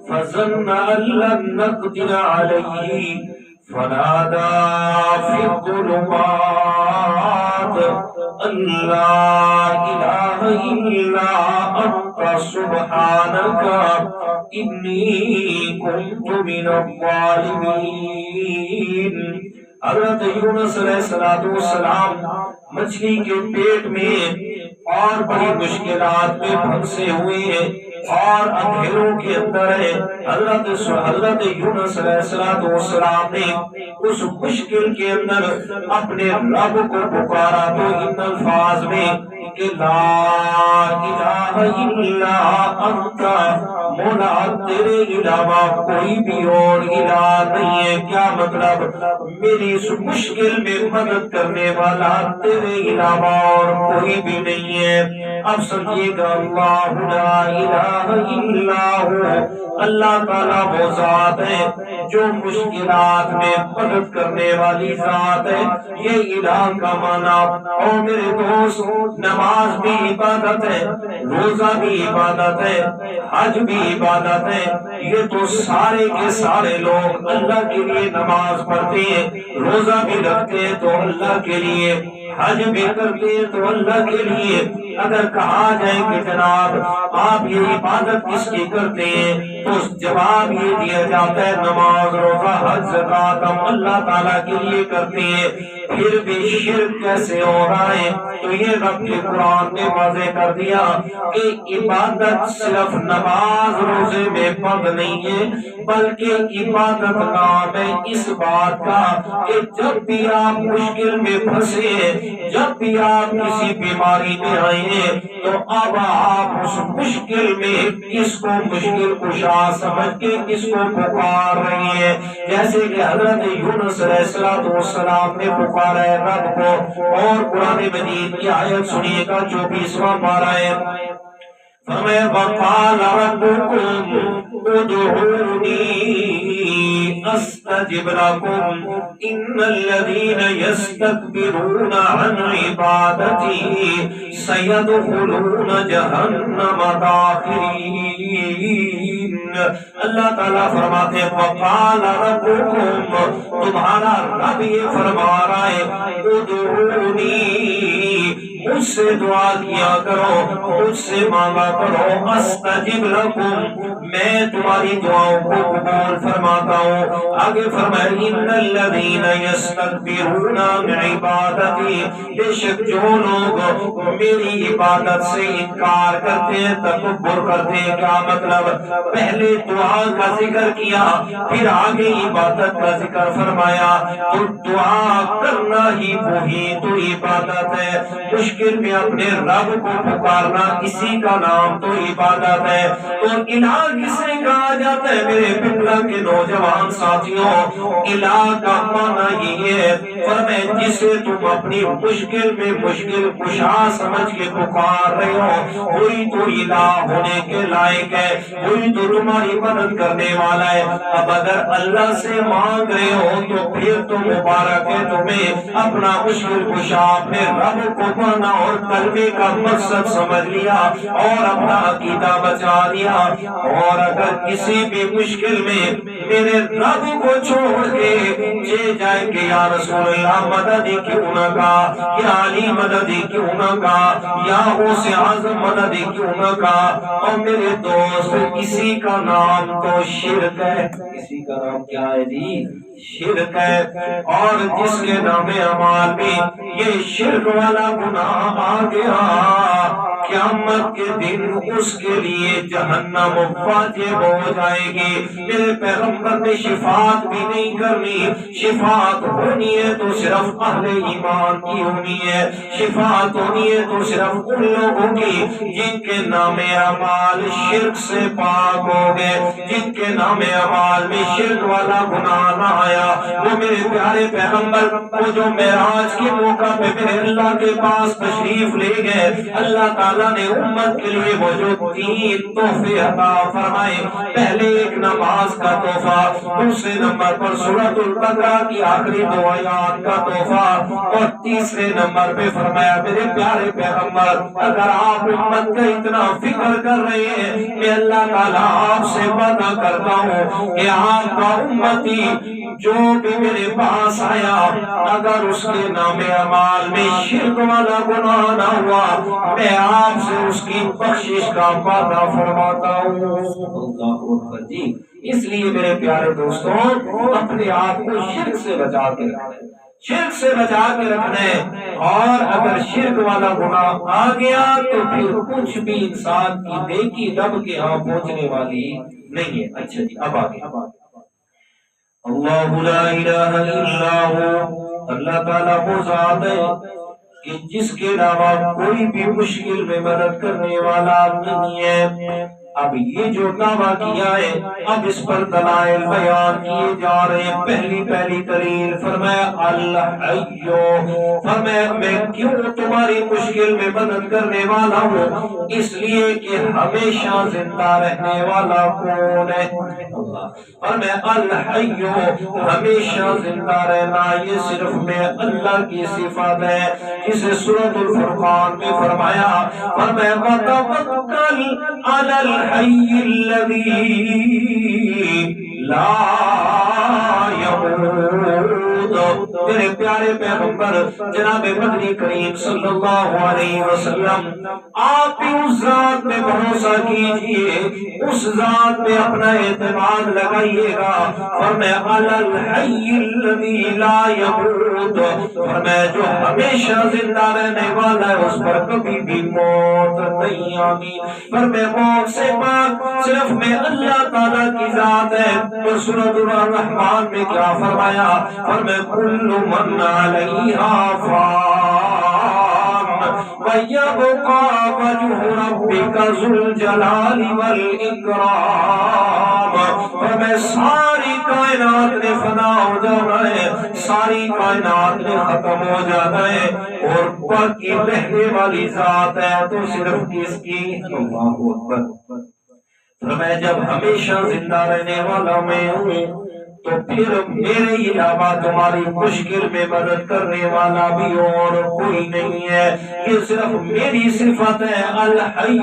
فَظَنَّ أَن لَّن نَّقْدِرَ عَلَيْهِ فنادى في الظلمات أن لا إله إلا أنت سبحانك إني كنت من الظالمين۔ حضرت یونس علیہ السلام مچھلی کے پیٹ میں اور بڑی مشکلات میں پھنسے ہوئے ہیں اور اندھیروں کے اندر ہے۔ حضرت یونس علیہ السلام نے اس مشکل کے اندر اپنے رب کو پکارا تو ان الفاظ میں کہ لا الہ الا انت، مولا تیرے علاوہ کوئی بھی اور الہ نہیں ہے۔ کیا مطلب؟ میری اس مشکل میں مدد کرنے والا تیرے علاوہ اور کوئی بھی نہیں ہے۔ اب سمجھیے گا، اللہ لا الہ الا ہو، اللہ تعالیٰ وہ ذات ہے جو مشکلات میں مدد کرنے والی ذات ہے۔ یہ الہ کا معنی، اور میرے دوست، نماز بھی عبادت ہے، روزہ بھی عبادت ہے، حج بھی عبادت ہے۔ یہ تو سارے کے سارے لوگ اللہ کے لیے نماز پڑھتے ہیں، روزہ بھی رکھتے ہیں تو اللہ کے لیے، حج بھی کرتے ہیں تو اللہ کے لیے۔ اگر کہا جائے کہ جناب آپ یہ عبادت کس کی کرتے ہیں تو جواب یہ دیا جاتا ہے نماز، روزہ، حج، زکات ہم اللہ تعالیٰ کے لیے کرتے ہیں۔ پھر بھی شرک کیسے ہو رہا ہے؟ تو یہ رب کے قرآن نے واضح کر دیا کہ عبادت صرف نماز روزے میں بند نہیں ہے، بلکہ عبادت نام ہے اس بات کا کہ جب بھی آپ مشکل میں پھنسے، جب بھی آپ کسی بیماری میں آئے ہیں، تو اب آپ اس مشکل میں کس کو مشکل کشا سمجھ کے کس کو پکار رہی ہے؟ جیسے کہ حضرت یونس علیہ السلام نے پکارا ہے رب کو، اور قرآن مجید کی آیت سنیے گا 24واں پارہ ہے، فرمایا وَقَالَ رَبُّكُمْ ادْعُونِي أَسْتَجِبْ لَكُمْ إِنَّ الَّذِينَ يَسْتَكْبِرُونَ عَنْ عِبَادَتِي سَيَدْخُلُونَ جَهَنَّمَ دَاخِرِينَ۔ اللہ تعالیٰ فرماتے ہیں وَقَالَ رَبُّكُمْ، تمہارا رب یہ فرما رہا ہے ادْعُونِی، مجھ سے دعا کیا کرو، مجھ سے مانگا کرو، استجب لکم، میں تمہاری دعاؤں کو قبول فرماتا ہوں۔ آگے فرمایا ان الذین یستکبرون عن عبادتی، بے شک جو لوگ میری عبادت سے انکار کرتے ہیں، تکبر کرتے ہیں۔ کیا مطلب؟ پہلے دعا کا ذکر کیا، پھر آگے عبادت کا ذکر فرمایا، تو دعا کرنا ہی وہی تو عبادت ہے۔ مشکل میں اپنے رب کو پکارنا، اسی کا نام تو عبادت ہے۔ تو الہ کسے کہا جاتا ہے میرے پنڈا کے نوجوان ساتھیوں؟ الہ کا معنی یہ ہے فرمائے جسے تم اپنی مشکل میں مشکل کشا سمجھ کے پکار رہے ہو، وہی تو الہ ہونے کے لائق ہے، وہی تو تمہاری مدد کرنے والا ہے۔ اب اگر اللہ سے مانگ رہے ہو تو پھر تو مبارک ہے تمہیں اپنا مشکل کشا اپنے رب کو مانا اور کلمے کا مقصد سمجھ لیا اور اپنا عقیدہ بچا لیا۔ اور اگر کسی بھی مشکل میں میرے رب کو چھوڑ کے چے جائے کہ یا رسول اللہ مدد کیوں نہ کا، یا علی مدد کیوں نہ کا، یا غوث اعظم مدد کیوں نہ کا۔ اور میرے دوست اسی کا نام تو شرک ہے، اسی کا نام کیا ہے جی؟ شرک ہے۔ اور جس کے نام اعمال میں یہ شرک والا گناہ آ گیا، قیامت کے دن اس کے لیے جہنم واجب ہو جائے گی۔ میرے پیغمبر نے شفاعت بھی نہیں کرنی، شفاعت ہونی ہے تو صرف اہل ایمان کی ہونی ہے، شفاعت ہونی ہے تو صرف ان لوگوں کی جن کے نام اعمال شرک سے پاک ہو گئے، جن کے نام اعمال میں شرک والا گناہ نہ آیا۔ وہ میرے پیارے پیغمبر وہ جو معراج کے موقع پہ میرے اللہ کے پاس تشریف لے گئے، اللہ تعالیٰ نے امت کے لیے وہ جو 3 تحفے عطا فرمائے، پہلے ایک نماز کا تحفہ، دوسرے نمبر پر سورۃ البقرہ کی آخری 2 آیات کا تحفہ، اور تیسرے نمبر پہ فرمایا میرے پیارے پیغمبر اگر آپ امت کا اتنا فکر کر رہے ہیں، میں اللہ تعالیٰ آپ سے وعدہ کرتا ہوں کہ آپ کا امتی جو بھی میرے پاس آیا اگر اس کے نام اعمال میں شرک والا گناہ نہ ہوا، میں آپ سے اس کی بخشش کا وعدہ فرماتا ہوں۔ اللہ اکبر جی۔ اس لیے میرے پیارے دوستوں اپنے آپ کو شرک سے بچا کے رکھنا ہے، شرک سے بچا کے رکھنا ہے۔ اور اگر شرک والا گناہ آ گیا تو پھر کچھ بھی انسان کی نیکی رب کے ہاں پہنچنے والی نہیں ہے۔ اچھا جی اب آگے اللہ لا الہ الا ہو، اللہ تعالیٰ وہ ذات ہے کہ جس کے علاوہ کوئی بھی مشکل میں مدد کرنے والا نہیں ہے۔ اب یہ جو دعویٰ کیا ہے اب اس پر دلائل بیان کیے جا رہے ہیں۔ پہلی دلیل فرمایا الحی، فرمایا میں کیوں تمہاری مشکل میں مدد کرنے والا ہوں، اس لیے کہ ہمیشہ زندہ رہنے والا کون ہے؟ فرمایا الحی، ہمیشہ زندہ رہنا یہ صرف میں اللہ کی صفات ہے، جسے سورۃ الفرقان میں فرمایا وَتَوَکَّلْ عَلَى الْحَيِّ الَّذِي لَا يَمُوتُ۔ میرے پیارے پیغمبر جناب مدنی کریم صلی اللہ علیہ وسلم آپ بھی اس ذات میں بھروسہ کیجئے، اس ذات میں اپنا اعتماد لگائیے گا۔ فرمایا عَلَى الْحَيِّ الَّذِي لَا يَمُوتُ، فرمایا جو ہمیشہ زندہ رہنے والا ہے اس پر کبھی بھی موت نہیں آنی۔ فرمایا موت سے پاک صرف میں اللہ تعالیٰ کی ذات ہے۔ اور سورۃ الرحمن میں کیا فرمایا؟ فرمایا کل من علیہا فان وَيَبْقَى وَجْهُ رَبِّكَ ذُو الْجَلَالِ وَالْإِكْرَامِ۔ فرمایا ساری کائنات نے فنا ہو جانا ہے، ساری کائنات نے ختم ہو جانا ہے، اور باقی رہنے والی ذات ہے تو صرف کس کی؟ اللہ اکبر۔ فرمایا جب ہمیشہ زندہ رہنے والا میں ہوں تو پھر میرے علاوہ تمہاری مشکل میں مدد کرنے والا بھی اور کوئی نہیں ہے۔ یہ صرف میری صفت ہے الحی،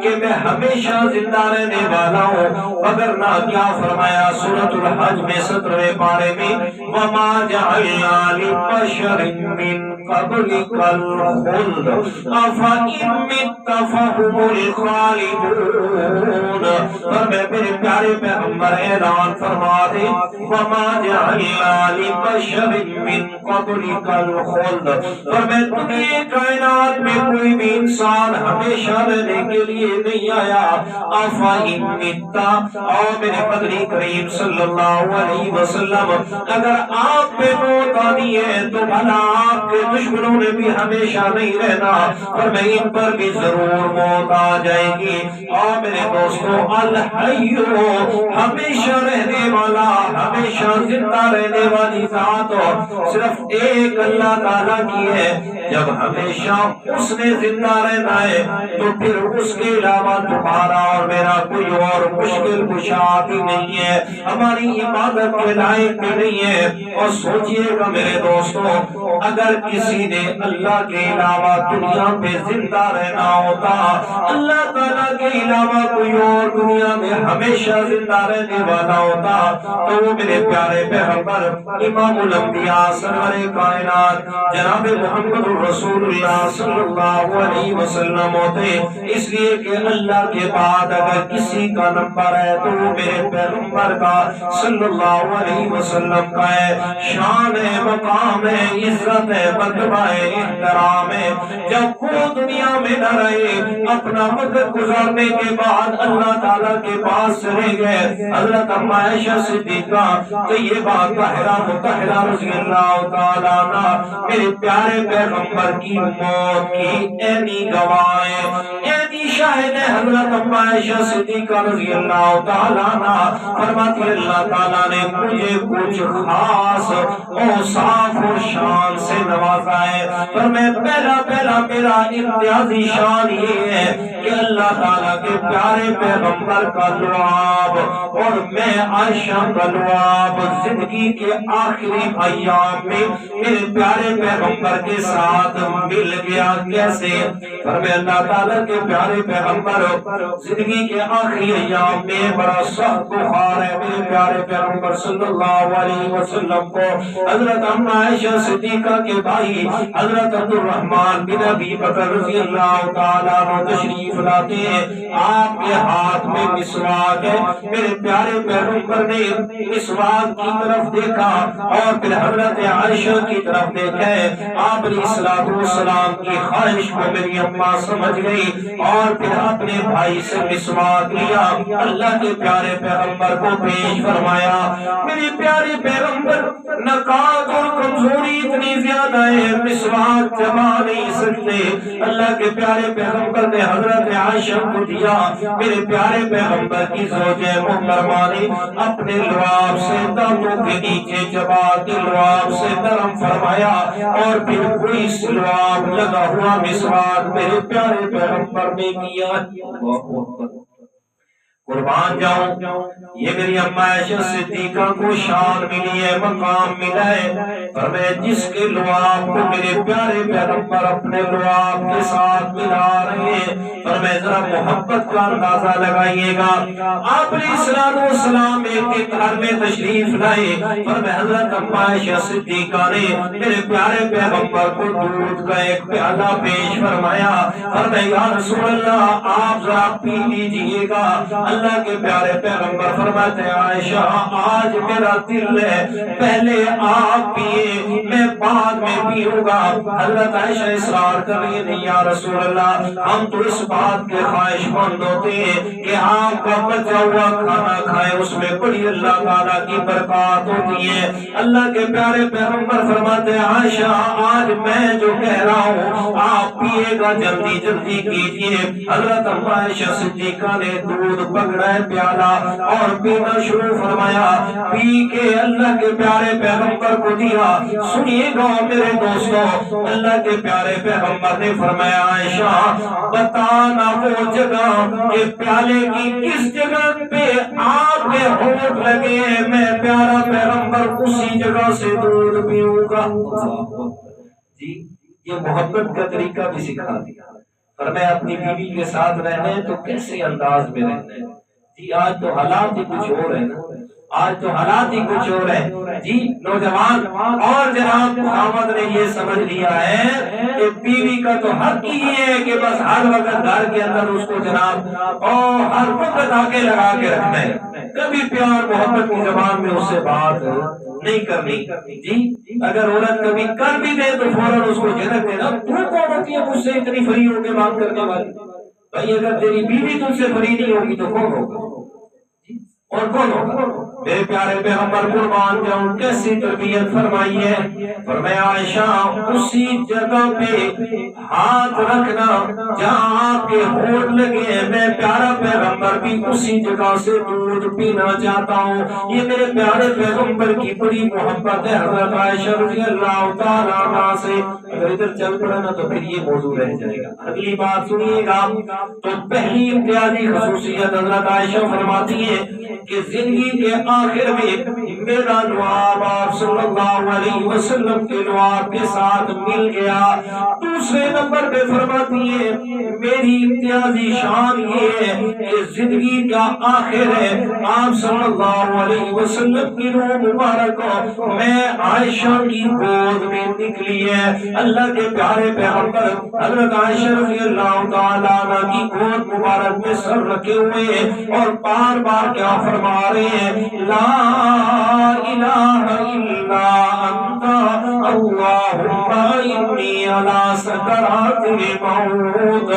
کہ میں ہمیشہ زندہ رہنے والا ہوں۔ اگر نہ کیا فرمایا سورۃ الحج میں 17ویں پارے میں وما جعلنا لبشر من قبلک الخلد افإن مت فهم الخالدون۔ اور میرے پیارے پیغمبر اعلان فرما دے وما جعلنا لبشر من قبلک الخلد، اور میں دنیا کائنات میں کوئی بھی انسان ہمیشہ رہنے کے لیے نہیں آیا۔ افإن مت، اور میرے مدنی کریم صلی اللہ علیہ وسلم اگر آپ پہ موت آنی ہے تو بھلا آپ کے دشمنوں نے بھی ہمیشہ نہیں رہنا، اور میں ان پر بھی ضرور موت آ جائے گی۔ اور میرے دوستوں الحی، ہمیشہ رہنے والا، ہمیشہ زندہ رہنے والی ذات صرف ایک اللہ تعالیٰ کی ہے۔ جب ہمیشہ اس نے زندہ رہنا ہے تو پھر اس کے علاوہ تمہارا اور میرا کوئی اور مشکل کشا بھی نہیں ہے، ہماری عبادت کے لائق بھی نہیں ہے۔ اور سوچئے گا میرے دوستوں، اگر کسی نے اللہ کے علاوہ دنیا پہ زندہ رہنا ہوتا، اللہ تعالیٰ کے علاوہ کوئی اور دنیا میں ہمیشہ زندہ رہنے والا ہوتا، تو وہ میرے پیارے پیغمبر امام الانبیاء سرور کائنات جناب محمد رسول اللہ صلی اللہ علیہ وسلم ہوتے۔ اس لیے کہ اللہ کے بعد اگر کسی کا نمبر ہے تو وہ میرے پیغمبر کا صلی اللہ علیہ وسلم کا ہے۔ شان ہے، مقام ہے، عزت ہے، مرتبہ ہے، احترام ہے۔ جب وہ دنیا میں نہ رہے، اپنا وقت گزارنے کے بعد اللہ تعالیٰ کے پاس چلے گئے، حضرت اما عائشہ صدیقہ طیبہ طاہرہ مطہرہ رضی اللہ تعالیٰ عنہا میرے پیارے پیغمبر کی موت کی عینی گواہ ہے، عینی شاہد ہے۔ حضرت اما عائشہ صدیقہ رضی اللہ تعالیٰ عنہا فرماتی ہے اللہ تعالیٰ نے مجھے کچھ خاص اوصاف و شان سے نوازا ہے، پر میں پہلا میرا امتیازی شان یہ ہے کہ اللہ تعالیٰ کے پیارے پیغمبر کا لعاب اور میں عائشہ کا لعاب زندگی کے آخری ایام میں میرے پیارے پیغمبر کے ساتھ مل گیا۔ کیسے؟ پر میں اللہ تعالیٰ کے پیارے پیغمبر زندگی کے آخری ایام میں بڑا سخت بخار ہے، میرے پیارے پیغمبر صلی اللہ علیہ وسلم کو حضرت اما عائشہ صدیقہ کے بھائی حضرت عبد الرحمن بن ابی بکر رضی اللہ تعالیٰ عنہ تشریف لاتے ہیں۔ آپ کے ہاتھ میں مسواک ہے، میرے پیارے پیغمبر نے مسواک کی طرف دیکھا اور پھر حضرت عائشہ کی طرف دیکھا ہے۔ آپ علیہ السلام کی خواہش کو میری اماں سمجھ گئی اور پھر اپنے بھائی سے مسواک لیا، اللہ کے پیارے پیغمبر کو پیش فرمایا۔ میرے پیارے پیغمبر نکات اور کمزوری اتنی زیادہ ہے، مسواک جما نہیں سکتے، اللہ کے پیارے پیغمبر نے حضرت عائشہ کو دیا۔ میرے پیارے پیغمبر کی زوجہ محترمہ نے اپنے لعاب سے دانتوں کے نیچے چبا کے لعاب سے نرم فرمایا اور پھر کوئی لعاب لگا ہوا مسواک میرے پیارے پیغمبر نے کیا۔ قربان جاؤں، یہ میری اماں عائشہ صدیقہ کو شان ملی ہے، مقام ملا ہے، پر میں جس کے لعاب کو میرے پیارے پیغمبر اپنے لعاب کے ساتھ ملا رہے ہیں، پر میں ذرا محبت کا اندازہ لگائیے گا۔ آپ علیہ السلام ایک گھر میں تشریف لائے، پر میں حضرت اماں عائشہ صدیقہ نے میرے پیارے پیغمبر کو دودھ کا ایک پیالہ پیش فرمایا، پر میں یا رسول اللہ آپ ذرا پی لیجئے گا۔ اللہ کے پیارے پیغمبر فرماتے ہیں عائشہ آج میرا دل ہے پہلے آپ پیئے میں بعد میں پیوں گا۔ حضرت عائشہ اصرار کر رہی ہے نہیں یا رسول اللہ، ہم تو اس بات کے خواہش مند ہوتے ہیں کہ آپ کا بچا ہوا کھانا کھائیں، اس میں بڑی اللہ تعالیٰ کی برکات ہوتی ہے۔ اللہ کے پیارے پیغمبر فرماتے ہیں عائشہ آج میں جو کہہ رہا ہوں آپ پیئے گا، جلدی جلدی کیجئے۔ حضرت اماں عائشہ صدیقہ نے دودھ پکڑا ہے پیالہ اور پینا شروع فرمایا، پی کے اللہ کے پیارے پیغمبر کو دیا۔ سنیے گا میرے دوستو، اللہ کے پیارے پیغمبر نے فرمایا عائشہ بتانا وہ جگہ کہ پیالے کی کس جگہ پہ آپ کے ہونٹ لگے ہیں، میں پیارا پیغمبر اسی جگہ سے دودھ پیوں گا۔ جی یہ محبت کا طریقہ بھی سکھا دیا، پر میں اپنی بیوی کے ساتھ رہنے تو کیسے انداز میں رہنا ہے۔ جی آج تو حالات ہی کچھ اور ہے نا، آج تو حالات ہی کچھ اور ہے۔ جی نوجوان اور جناب خاوند نے یہ سمجھ لیا ہے کہ بیوی کا تو حق ہی یہ ہے کہ بس ہر وقت گھر کے اندر اس کو جناب اور ہر وقت آگے لگا کے رکھنا ہے، کبھی پیار محبت کی زبان میں اس سے بات نہیں کرنی۔ جی اگر عورت کبھی کر بھی دے تو فوراً اس کو جھنک دینا، تو کون ہوتی ہے مجھ سے اتنی فری ہو کے بات کرنے والی؟ بھائی اگر تیری بیوی تم سے فری نہیں ہوگی تو کون ہوگا اور کون ہوگا؟ میرے پیارے پیغمبر قربان جاؤں کیسی تربیت فرمائی ہے، فرمایا عائشہ اسی جگہ پہ ہاتھ رکھنا جہاں آپ کے ہونٹ لگے ہیں، میں پیارا پیغمبر بھی اسی جگہ سے دودھ پینا چاہتا ہوں۔ یہ میرے پیارے پیغمبر کی بڑی محبت ہے حضرت عائشہ رضی اللہ تعالیٰ عنہا سے۔ اگر ادھر چل پڑا نا تو پھر یہ موضوع رہ جائے گا. اگلی بات سنیے گا. تو پہلی امتیازی خصوصیت حضرت عائشہ فرماتی ہے کہ زندگی کے آخر میں میرا لعاب آپ صلی اللہ علیہ وسلم کے لعاب کے ساتھ مل گیا. دوسرے نمبر پہ فرماتی ہے میری امتیازی شان یہ ہے کہ زندگی کا آخر ہے آپ صلی اللہ علیہ وسلم کی روح مبارک میں عائشہ کی گود میں نکلی ہے. اللہ کے پیارے پیغمبر حضرت عائشہ رضی اللہ تعالیٰ عنہ کی گود مبارک میں سر رکھے ہوئے ہیں اور بار بار کیا فرما رہے ہیں لا الہ الا انت اللہم انی علی سکرات الموت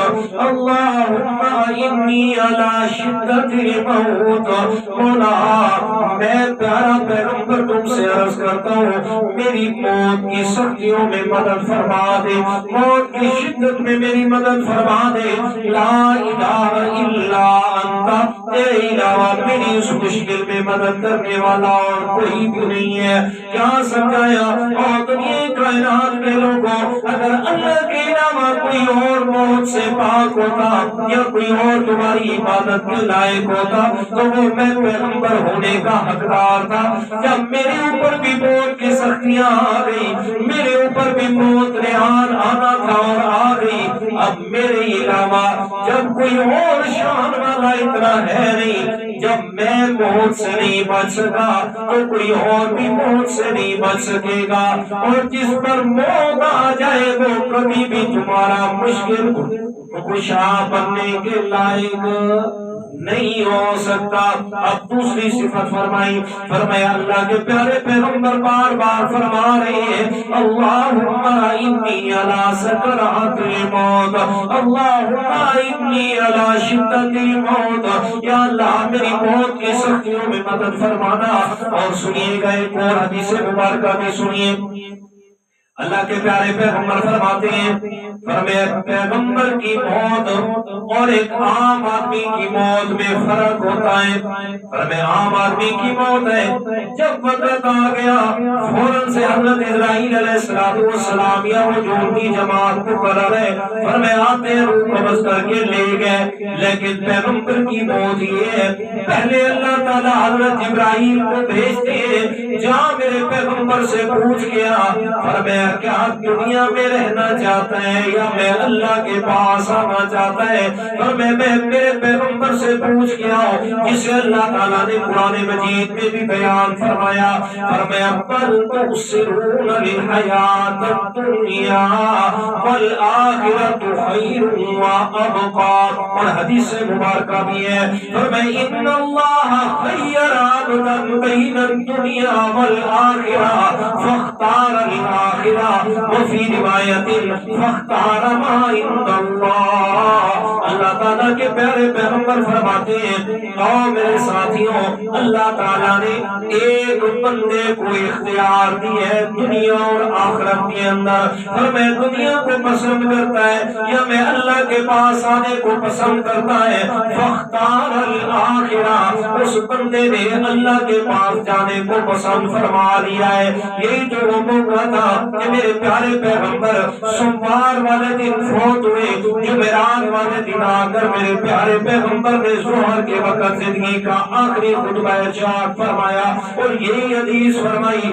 اللہم انی علی شدت الموت. مولا میں پیارا پیغمبر تم سے عرض کرتا ہوں میری موت کی سختیوں میں مدد فرما دے, موت کی شدت میں میری مدد فرما دے. لا الہ الا انت تیرے علاوہ میری اس مشکل میں مدد کرنے والا اور کوئی بھی نہیں ہے. کیا سمجھایا اور دنیا کائنات کے لوگوں اگر اللہ کے علاوہ کوئی اور موت سے پاک ہوتا یا کوئی اور تمہاری عبادت کے لائق ہوتا تو وہ میں پیغمبر ہونے کا حقدار تھا. جب میرے اوپر بھی موت کی سختیاں آ گئی, میرے اوپر بھی موت ریحان آنا تھا اور آ گئی, اب میرے علاوہ جب کوئی اور شان والا اتنا ہے نہیں, جب میں موت سے نہیں بچ سکا تو کوئی اور بھی موت سے نہیں بچ سکے گا. اور جس پر موت آ جائے وہ کبھی بھی تمہارا مشکل کشا بننے کے لائق نہیں ہو سکتا. اب دوسری صفت فرمایا اللہ کے پیارے پیغمبر بار بار فرما رہے ہیں اللہم انی علی سکرات الموت اللہم انی علی شدت الموت. یا اللہ میری موت کی سختیوں میں مدد فرمانا. اور سنیے گا ایک اور حدیث مبارکہ بھی سنیے. اللہ کے پیارے پیغمبر فرماتے ہیں فرمایا پیغمبر کی موت اور ایک عام آدمی کی موت میں فرق ہوتا ہے. فرمایا عام آدمی کی موت ہے جب وقت آ گیا فوراً سے حضرت اسرائیل علیہ السلام یا وہ جو ان کی جماعت مقرر ہے فرمایا آتے ہیں روح قبض کر کے لے گئے. لیکن پیغمبر کی موت یہ ہے پہلے اللہ تعالیٰ حضرت جبرائیل کو بھیجتے ہیں جہاں میرے پیغمبر سے پوچھ گیا فرمایا کیا دنیا میں رہنا چاہتا ہے یا میں اللہ کے پاس آنا چاہتا ہے. اور میں میرے پیغمبر سے پوچھ گیا جسے اللہ تعالیٰ نے قرآن مجید میں بھی بیان فرمایا بل تؤثرون الحیات الدنیا والآخرۃ خیر وابقی. اور حدیث مبارکہ بھی ہے فرمایا ان اللہ خیر عبدا بین الدنیا والآخرہ فاختار الآخرہ وفی روایت فاختار ما عند اللہ. اللہ تعالیٰ کے پیارے پیغمبر فرماتے ہیں اور میرے ساتھیوں اللہ تعالیٰ نے ایک بندے کو اختیار دی ہے دنیا اور آخرت کے اندر. اور میں دنیا کو پسند کرتا ہے یا میں اللہ کے پاس آنے کو پسند کرتا ہے فاختار الآخرہ اس بندے نے اللہ کے پاس جانے کو پسند فرما لیا ہے. یہی تو وہ موقع تھا کہ میرے پیارے پیغمبر سوموار والے دن فوت ہوئے. جمعرات والے دن آ کر میرے پیارے پیغمبر نے ظہر کے وقت زندگی کا آخری خطبہ ارشاد فرمایا اور یہی حدیث فرمائی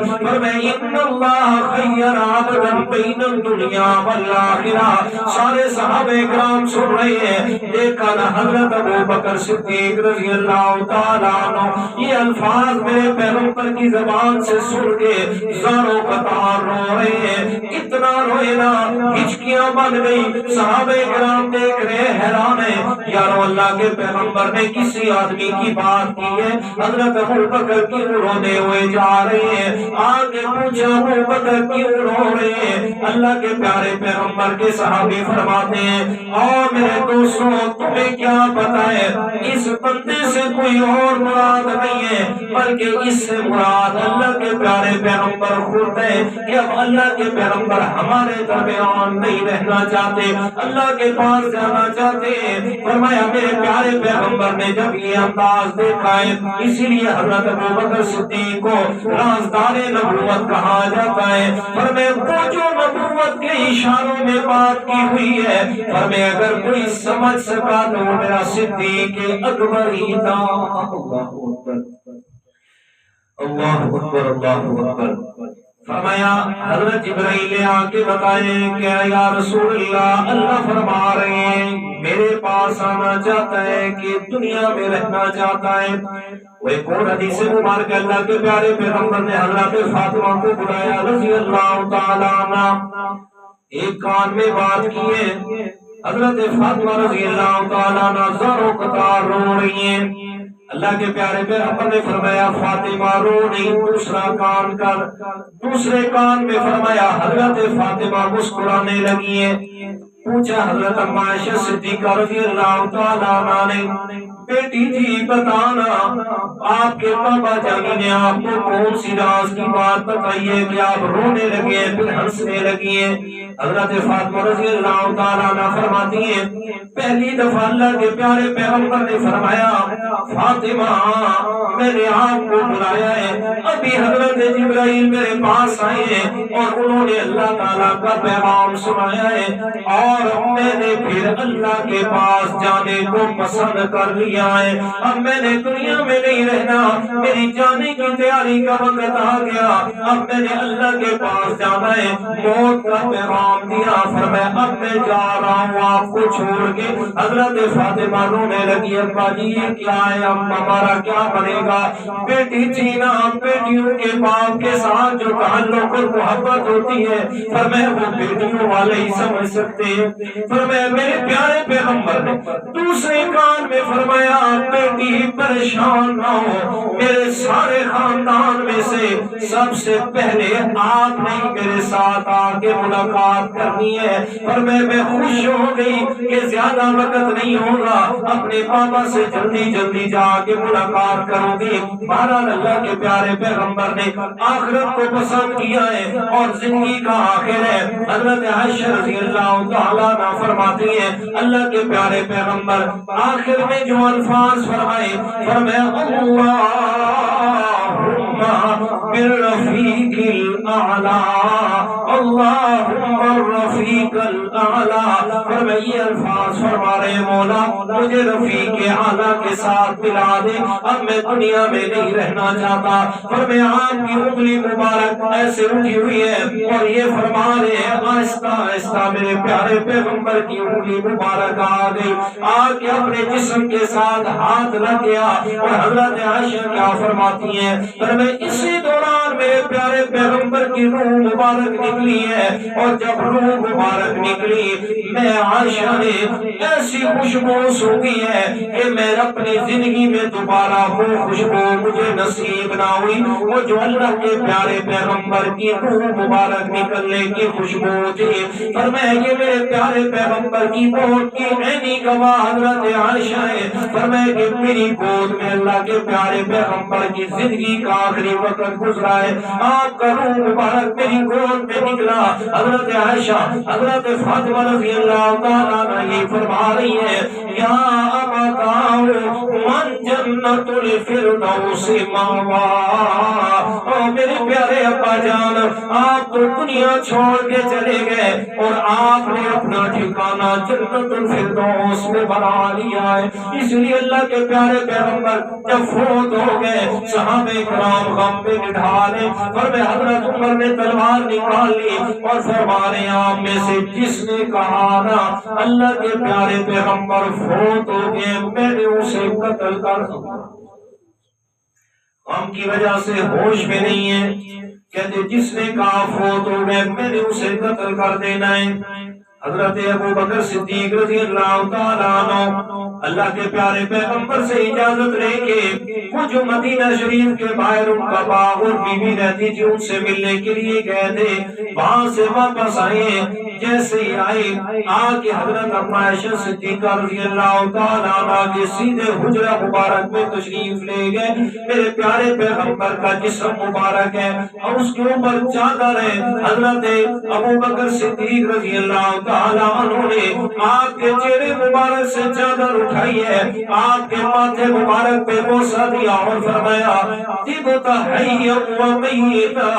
ان اللہ خیر عبدا بین الدنیا والآخرہ. سارے صحابہ کرام سن رہے ہیں. دیکھا نا حضرت ابوبکر صدیق رضی اللہ تعالیٰ عنہ یہ الفاظ میرے پیغمبر کی زبان سے سن کے زاروں قطار رو رہے ہیں. اتنا روئے نا ہچکیاں بن گئی. صحابہ کرام دیکھ رہے حیران ہیں یارو اللہ کے پیغمبر نے کسی آدمی کی بات کی ہے. حضرت ابوبکر کیوں رونے ہوئے جا رہے ہیں. آگے پوچھا ابوبکر کیوں رو رہے ہیں. اللہ کے پیارے پیغمبر کے صحابی فرماتے ہیں اور میرے دوستوں تمہیں کیا پتا ہے اس بندے سے کوئی اور اور مراد نہیں ہے، بلکہ اس سے مراد اللہ کے پیارے پیغمبر خود ہے کہ اب اللہ کے پیغمبر ہمارے درمیان نہیں رہنا چاہتے، اللہ کے پاس جانا چاہتے ہیں۔ فرمایا میرے پیارے پیغمبر نے جب یہ انداز دیکھا ہے، اسی لیے حضرت ابوبکر صدیق کو رازدار نبوت کہا جاتا ہے۔ فرمایا وہ جو نبوت کے اشاروں میں بات کی ہوئی ہے، فرمایا اگر کوئی سمجھ سکا تو میرا صدیق اکبر ہی تھا۔ اللہ اکبر، اللہ اکبر۔ فرمایا حضرت جبرائیل نے آ کے بتائیں کہ یا رسول اللہ، اللہ فرما رہے ہیں میرے پاس آنا چاہتا ہے کہ دنیا میں رہنا چاہتا ہے۔ وہ ایک اور حدیث مبارک اللہ کے پیارے پیغمبر نے حضرت فاطمہ کو بلایا رضی اللہ تعالیٰ عنہ، ایک کان میں بات کی ہے۔ حضرت فاطمہ رضی اللہ تعالیٰ عنہ زاروں قطار رو رہی ہیں۔ اللہ کے پیارے پیغمبر نے فرمایا فاطمہ رو نہیں، دوسرا کان کر۔ دوسرے کان میں فرمایا حضرت فاطمہ مسکرانے لگی ہیں۔ پوچھا حضرت عائشہ صدیقہ رضی اللہ تعالیٰ عنہ نے، بیٹی جی بتانا آپ کے بابا جانی نے آپ کو کون سی راز کی بات بتائی ہے کہ آپ رونے لگے ہیں پھر ہنسنے لگی ہیں؟ حضرت فاطمہ رضی اللہ تعالیٰ عنہ فرماتی ہیں پہلی دفعہ اللہ کے پیارے پیغمبر نے فرمایا فاطمہ میں نے آپ کو بلایا ہے، ابھی حضرت جبرائیل میرے پاس آئے ہیں اور انہوں نے اللہ تعالیٰ کا پیغام سنایا ہے اور میں نے پھر اللہ کے پاس جانے کو پسند کر لیا ہے۔ اب میں نے دنیا میں نہیں رہنا، میری جانے کی تیاری کا وقت آ گیا، اب میں نے اللہ کے پاس جانا ہے۔ موت کا پیغام دیا، فرمایا اب میں جا رہا ہوں آپ کو چھوڑ کے۔ حضرت فاطمہ رونے لگی، ابا جی یہ کیا ہے، اب ہمارا کیا بنے گا؟ بیٹی جینا بیٹیوں کے باپ کے ساتھ جو تعلق اور محبت ہوتی ہے، فرمایا وہ بیٹیوں والے ہی سمجھ سکتے ہیں۔ فرمایا میرے پیارے پیغمبر نے دوسرے کان میں فرمایا بیٹی پریشان نہ ہو، میرے سارے خاندان میں سے سب سے پہلے آپ نے میرے ساتھ آ کے ملاقات کرنی ہے۔ اور میں خوش ہو گئی کہ زیادہ وقت نہیں ہوگا، اپنے پاپا سے جلدی جلدی جا کے ملاقات کروں گی۔ بہرحال اللہ کے پیارے پیغمبر نے آخرت کو پسند کیا ہے اور زندگی کا آخر ہے۔ حضرت عائشہ رضی اللہ تعالیٰ عنہ فرماتی ہیں اللہ کے پیارے پیغمبر آخر میں جو الفاظ فرمائے، فرمایا اللہم بالرفیق الاعلی، اللہم الرفیق الاعلی۔ فرمایا یہ الفاظ فرما رہے مولا مجھے رفیق اعلی کے ساتھ ملا دے، اب میں دنیا میں نہیں رہنا چاہتا۔ فرمایا آپ کی انگلی مبارک ایسے اٹھی ہوئی ہے اور یہ فرما رہے ہیں آہستہ آہستہ میرے پیارے پیغمبر کی انگلی مبارک آ گئی، آ کے اپنے جسم کے ساتھ ہاتھ لگ گیا۔ اور حضرت عائشہ کیا فرماتی ہیں، فرمایا اسی دوران میرے پیارے پیغمبر کی روح مبارک نکلی ہے، اور جب روح مبارک نکلی میں عائشہ نے ایسی خوشبو سونگی ہے کہ میں اپنی زندگی میں دوبارہ وہ خوشبو مجھے نصیب نہ ہوئی، وہ جو اللہ کے پیارے پیغمبر کی روح مبارک نکلنے کی خوشبو تھی۔ فرمایا یہ میرے پیارے پیغمبر کی موت کی عینی گواہ حضرت عائشہ ہے۔ فرمایا کہ میری گود میں اللہ کے پیارے پیغمبر کی زندگی کا آخری وقت گزرا ہے، آپ کا روح مبارک میری گود میں نکلا۔ حضرت عائشہ حضرت فاطمہ رضی اللہ تعالیٰ عنہ یہ فرما رہی ہے یا ابتاؤ من جنت الفردوس ماوا، او میرے پیارے ابا جان آپ تو دنیا چھوڑ کے چلے گئے اور آپ نے اپنا ٹھکانہ جنت الفردوس میں بنا لیا ہے۔ اس لیے اللہ کے پیارے پیغمبر جب فوت ہو گئے صحابہ کرام غم میں نڈھالے، فرمایا حضرت عمر نے تلوار نکال لی اور فرمانے آپ میں سے جس نے کہا نا اللہ کے پیارے پیغمبر فوت ہو گئے میں نے اسے قتل کر دیا، غم کی وجہ سے ہوش میں نہیں ہے، کہتے جس نے کہا فوت ہو گئے میں نے اسے قتل کر دینا ہے۔ حضرت ابوبکر صدیق رضی اللہ تعالیٰ عنہ اللہ کے پیارے پیغمبر سے اجازت لے کے وہ جو مدینہ شریف کے باہر ان کا باغ اور بیوی رہتی تھی ان سے ملنے کے لیے گئے تھے، وہاں سے واپس آئے۔ جیسے ہی آئے آگے حضرت اما عائشہ صدیقہ رضی اللہ تعالیٰ عنہ کے سیدھے حجرہ مبارک میں تشریف لے گئے. میرے پیارے پیغمبر کا جسم مبارک ہے اور اس کے اوپر چادر ہے. حضرت ابو بکر صدیق رضی اللہ تعالیٰ عنہ نے آپ کے چہرے مبارک سے چادر اٹھائی ہے, آپ کے ماتھے مبارک پہ بوسہ دیا اور فرمایا طبت حیا و میتا.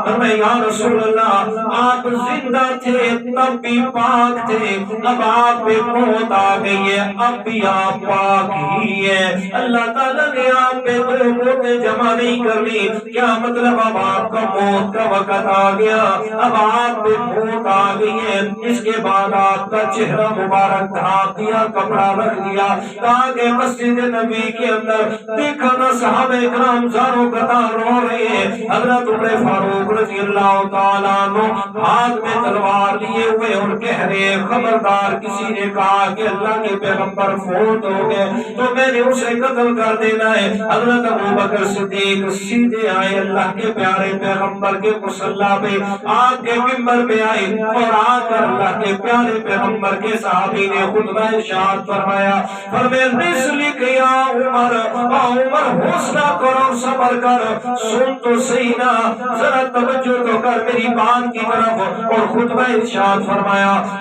فرمایا یا رسول اللہ آپ زندہ تھے تب بھی پاک تھے, اب آپ پہ موت آ گئی ہے اب بھی آپ پاک ہی ہے. اللہ تعالیٰ نے آپ پہ دو موتیں جمع نہیں کرنی. کیا مطلب اب آپ کا موت کا وقت آ گیا, اب آپ پہ موت آ گئی ہے. اس کے بعد آپ کا چہرہ مبارک ڈھانپ دیا, کپڑا رکھ دیا تاکہ مسجد نبی کے اندر دیکھا نہ صحابہ کرام زاروں قطار رو رہے ہیں. حضرت عمر فاروق رضی اللہ تعالیٰ عنہ ہاتھ میں تلوار لیے ہوئے اور کہہ رہے خبردار کسی نے کہا کہ اللہ کے پیغمبر فوت ہو گئے تو میں نے اسے قتل کر دینا ہے. حضرت ابو بکر صدیق سیدھے آئے اللہ کے پیارے پیغمبر کے مصلی پہ, آپ کے منبر پہ آئے اور آ کر اللہ کے پیارے پیغمبر کے صحابی نے خطبہ ارشاد فرمایا. فرمایا نسلک یا عمر, عمر حوصلہ کرو صبر کر, سن تو صحیح نا, ذرا توجہ تو کر میری بات کی طرف. اور خطبہ ارشاد فرمایا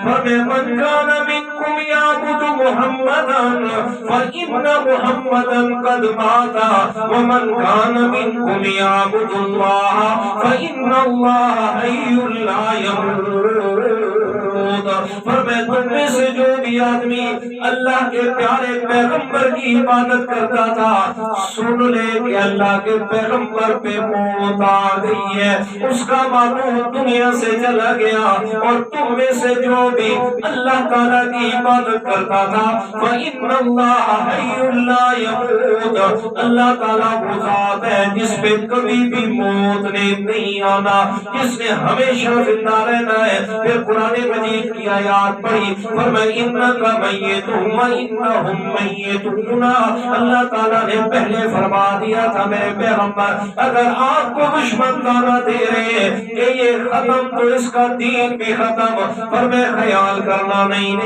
فرمایا من کان منکم یعبد محمدا فإن محمدا قد مات ومن کان منکم یعبد اللہ فإن اللہ حی لا يموت. فرمایا تم میں سے جو بھی آدمی اللہ کے پیارے پیغمبر کی عبادت کرتا تھا سن لے کہ اللہ کے پیغمبر پہ موت آ گئی ہے, اس کا معبود دنیا سے چلا گیا. اور تم میں سے جو بھی اللہ تعالیٰ کی عبادت کرتا تھا فإن اللہ حی لا يموت, اللہ تعالیٰ وہ ذات ہے جس پہ کبھی بھی موت نے نہیں آنا, جس نے ہمیشہ زندہ رہنا ہے. پھر قرآن مجید کی آیات پڑھی فرمایا انک میت و انہم میتون. اللہ تعالیٰ نے پہلے فرما دیا تھا میرے پیغمبر اگر آپ کو دشمن دانا دے رہے ہیں کہ یہ ختم تو اس کا دین بھی ختم, پر میں خیال کرنا نہیں.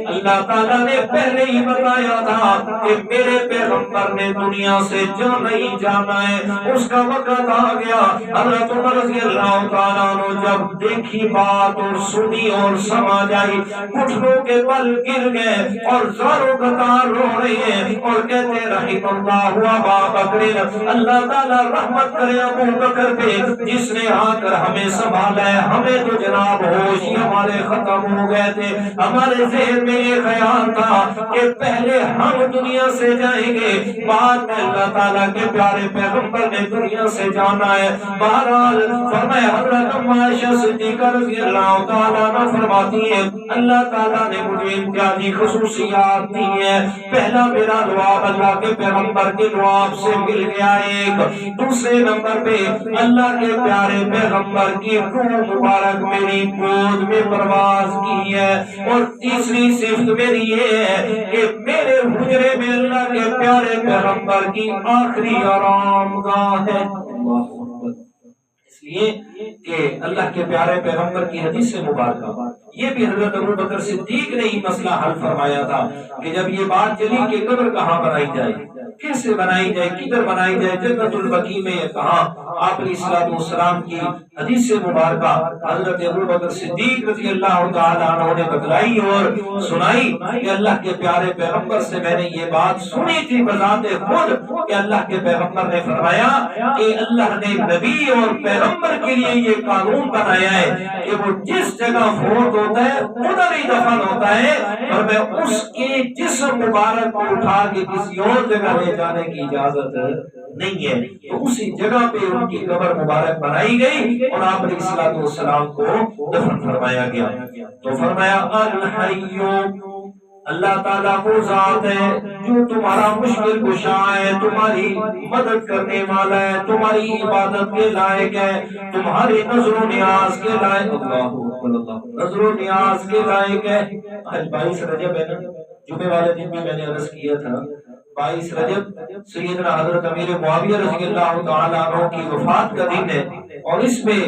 اللہ تعالیٰ نے پہلے ہی بتایا تھا کہ میرے پیغمبر نے دنیا سے جو نہیں جانا ہے اس کا وقت آ گیا. حضرت عمر رضی اللہ تعالیٰ عنہ جب دیکھی بات اور سنی اور سمجھ آئی گھٹنوں کے بل گر گئے اور زاروں قطار رو رہے ہیں اور کہتے رحم اللہ ابا بکر, اللہ تعالیٰ رحمت کرے ابو بکر پہ جس نے آ کر ہمیں سنبھالا ہے. ہمیں تو جناب ہوش ہی ہمارے ختم ہو گئے تھے, ہمارے ذہن میں یہ خیال تھا کہ پہلے ہم دنیا سے جائیں گے بعد میں اللہ تعالیٰ کے پیارے پیغمبر نے دنیا سے جانا ہے. بہرحال فرمایا حضرت اما عائشہ صدیقہ رضی اللہ تعالیٰ عنہ فرماتی ہے اللہ تعالیٰ نے مجھے امتیازی خصوصیات دی ہے. پہلا میرا لعاب اللہ کے پیغمبر کے لعاب سے مل گیا ایک, دوسرے نمبر پہ اللہ کے پیارے پیغمبر کی روح مبارک میری گود میں پرواز کی ہے, اور تیسری صفت میری یہ ہے کہ میرے حجرے میں اللہ کے پیارے پیغمبر کی آخری آرام گاہ ہے. اس لیے کہ اللہ کے پیارے پیغمبر کی حدیث مبارکہ یہ بھی حضرت ابو بکر صدیق نے ہی مسئلہ حل فرمایا تھا کہ جب یہ بات چلی کہ قبر کہاں بنائی جائے, کیسے بنائی جائے, کدھر بنائی جائے, جنت البقیع میں کہاں, آپ علیہ الصلوۃ والسلام کی حدیث مبارکہ حضرت ابو بکر صدیق رضی اللہ تعالیٰ عنہ نے بتلائی اور سنائی کہ اللہ کے پیارے پیغمبر سے میں نے یہ بات سنی تھی بذات خود کہ اللہ کے پیغمبر نے فرمایا کہ اللہ نے نبی اور پیغمبر کے لیے یہ قانون بنایا ہے کہ وہ جس جگہ فوت ہوتا ہے ادھر ہی دفن ہوتا ہے, اور میں اس کے جسم مبارک کو اٹھا کے کسی اور جگہ لے جانے کی اجازت نہیں ہے. تو اسی جگہ پہ ان کی قبر مبارک بنائی گئی اور آپ علیہ الصلوۃ والسلام کو دفن فرمایا گیا. تو فرمایا الحیّ, اللہ تعالیٰ وہ ذات ہے جو تمہارا مشکل کشا ہے, تمہاری مدد کرنے والا ہے, تمہاری عبادت کے لائق ہے, تمہاری نظر و نیاز کے لائق, نظر و نیاز کے لائق ہے. آج 22 رجب ہے نا, جمعے والے دن بھی میں نے عرض کیا تھا 22 رجب سیدنا حضرت امیر معاویہ رضی اللہ تعالیٰ عنہ کی وفات کا دن ہے. اور اس میں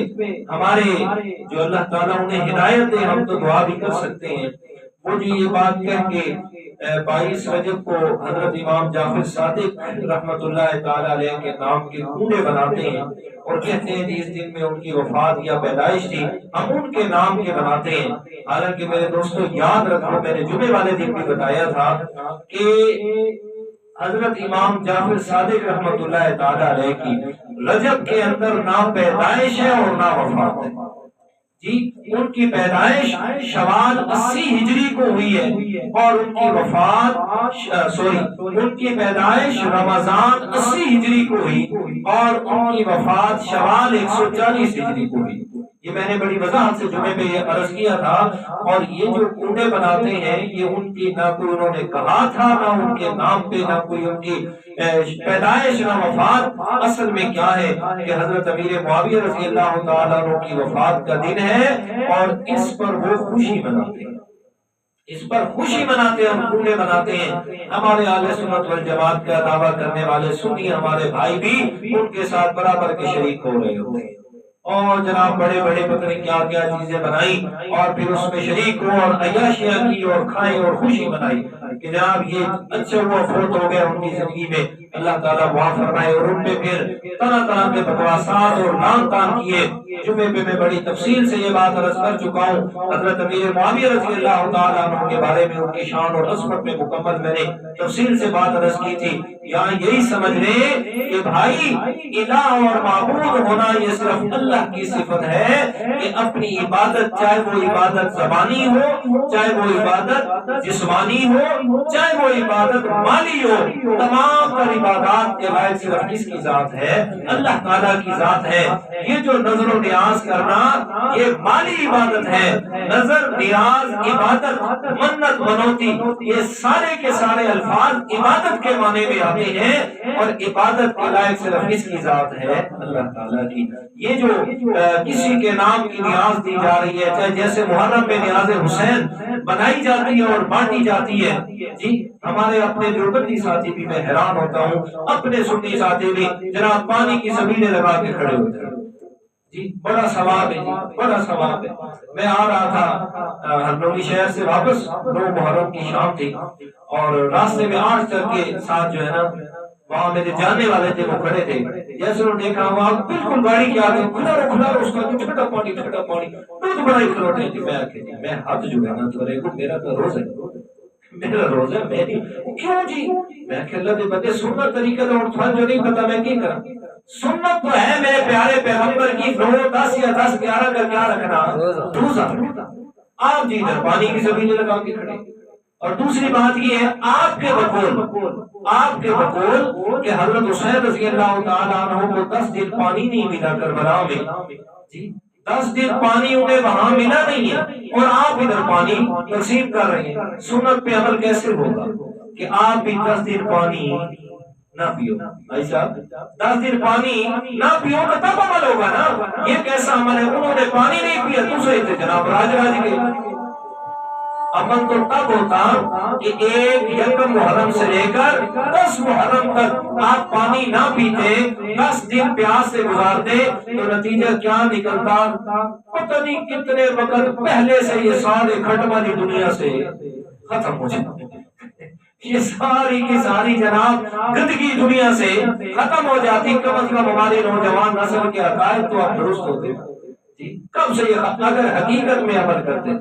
ہمارے جو اللہ تعالیٰ انہیں ہدایت دے، ہم تو دعا بھی کر سکتے ہیں، وہ جو یہ بات کہہ کے 22 رجب کو حضرت امام جعفر صادق رحمت اللہ تعالی علیہ کے نام کے کنڈے بناتے ہیں اور کہتے ہیں کہ اس دن میں ان کی وفات یا پیدائش تھی، ہم ان کے نام کے بناتے ہیں۔ حالانکہ میرے دوستو یاد رکھو، میں نے جمعے والے دن بھی بتایا تھا کہ حضرت امام جعفر صادق رحمت اللہ تعالی علیہ کی رجب کے اندر نہ پیدائش ہے اور نہ وفات ہے جی۔ ان کی پیدائش شوال 80 ہجری کو ہوئی ہے اور ان کی وفات ان کی پیدائش رمضان 80 ہجری کو ہوئی اور ان کی وفات شوال 140 ہجری کو ہوئی۔ یہ میں نے بڑی وضاحت سے جمعے پہ یہ عرض کیا تھا۔ اور یہ جو کنڈے بناتے ہیں یہ ان کی نہ کوئی انہوں نے کہا تھا، نہ ان کے نام پہ، نہ کوئی ان کی پیدائش نہ وفات۔ اصل میں کیا ہے کہ حضرت امیر معاویہ رضی اللہ تعالیٰ عنہ کی وفات کا دن ہے اور اس پر وہ خوشی مناتے ہیں، اس پر خوشی مناتے ہیں، ہم کنڈے بناتے ہیں۔ ہمارے اہل سنت والجماعت کا دعویٰ کرنے والے سنی ہمارے بھائی بھی ان کے ساتھ برابر کے شریک ہو رہے ہوتے ہیں اور جناب بڑے بڑے پتہ نہیں کیا کیا چیزیں بنائی اور پھر اس میں شریک ہو اور عیاشیاں کی اور کھائیں اور خوشی منائی کہ جناب یہ اچھا ہوا فوت ہو گیا ان کی زندگی میں، اللہ تعالیٰ معاف فرمائے۔ اور ان پہ پھر طرح طرح کے بکواسات اور نام تان کیے۔ جمعے پہ میں بڑی تفصیل سے یہ بات عرض کر چکا ہوں۔ حضرت امیر معاویہ رضی اللہ تعالیٰ عنہ کے بارے میں، ان کی شان اور عظمت میں مکمل میں نے تفصیل سے بات عرض کی تھی۔ یہاں یہی سمجھ لیں کہ بھائی الہ اور معبود ہونا یہ صرف اللہ کی صفت ہے کہ اپنی عبادت، چاہے وہ عبادت زبانی ہو، چاہے وہ عبادت جسمانی ہو، چاہے وہ عبادت مالی ہو، تمام تر عبادات کے لائق صرف کس کی ذات ہے؟ اللہ تعالیٰ کی ذات ہے۔ یہ جو نظر و نیاز کرنا یہ مالی عبادت ہے۔ نظر، نیاز، عبادت، منت، منوتی، یہ سارے کے سارے الفاظ عبادت کے معنی میں آتے ہیں اور عبادت کے لائق صرف کس کی ذات ہے؟ اللہ تعالیٰ کی۔ یہ جو کسی کے نام کی نیاز دی جا رہی ہے، چاہے جیسے محرم میں نیاز حسین بنائی جاتی ہے اور بانٹی جاتی ہے جی، ہمارے اپنے دیوبندی ساتھی بھی، میں حیران ہوتا ہوں، اپنے سنی ساتھی بھی جناب پانی کی سبیلیں لگا کے کھڑے ہوتے ہیں جی، بڑا ثواب ہے جی، بڑا ثواب ہے۔ میں آ رہا تھا ہرنولی شہر سے واپس، 2 محرم کی شام تھی اور راستے میں 8 چل کے ساتھ جو ہے نا وہاں میرے جاننے والے تھے، وہ کھڑے تھے۔ جیسے انہوں نے دیکھا وہاں بالکل گاڑی کے آگے کھلا رہا اس کا ٹھنڈا پانی دودھ بڑا ہی کھلوٹے تھے۔ میں ہاتھ جو ہے نا تھوڑے کو، میرا تو روز ہے، میرا روز ہے، میں نہیں کیوں جی، میں کہ اللہ دے بندے سنت طریقہ تو تھوڑا جو نہیں پتا میں کی کرا۔ سنت تو ہے میرے پیارے پیغمبر کی 9، 10 یا 10، 11 کا کیا رکھنا روزہ۔ آپ جی ادھر پانی کی زمینیں لگا کے کھڑے۔ اور دوسری بات یہ ہے آپ کے بقول کہ حضرت حسین رضی اللہ تعالیٰ عنہ کو 10 دن پانی نہیں ملا کربلا میں جی، 10 دن پانی انہیں وہاں ملا نہیں ہے اور آپ ادھر پانی تقسیم کر رہے ہیں۔ سنت پہ عمل کیسے ہوگا کہ آپ بھی 10 دن پانی نہ پیو؟ بھائی صاحب 10 دن پانی نہ پیو تو تب عمل ہوگا نا۔ یہ کیسا عمل ہے؟ انہوں نے پانی نہیں پیا، دوسرے تھے جناب راج کے۔ عمل تو تب ہوتا کہ 1 یکم محرم سے لے کر 10 محرم تک آپ پانی نہ پیتے، 10 دن پیاس سے گزارتے تو نتیجہ کیا نکلتا؟ پتہ نہیں کتنے وقت پہلے سے یہ سارے کھٹ والی دنیا سے ختم ہو جاتے، یہ ساری کی ساری جناب گندگی دنیا سے ختم ہو جاتی۔ کم از کم ہمارے نوجوان نسل کے عقائد تو اب درست ہوتے جی، کب سے یہ اگر حقیقت میں عمل کرتے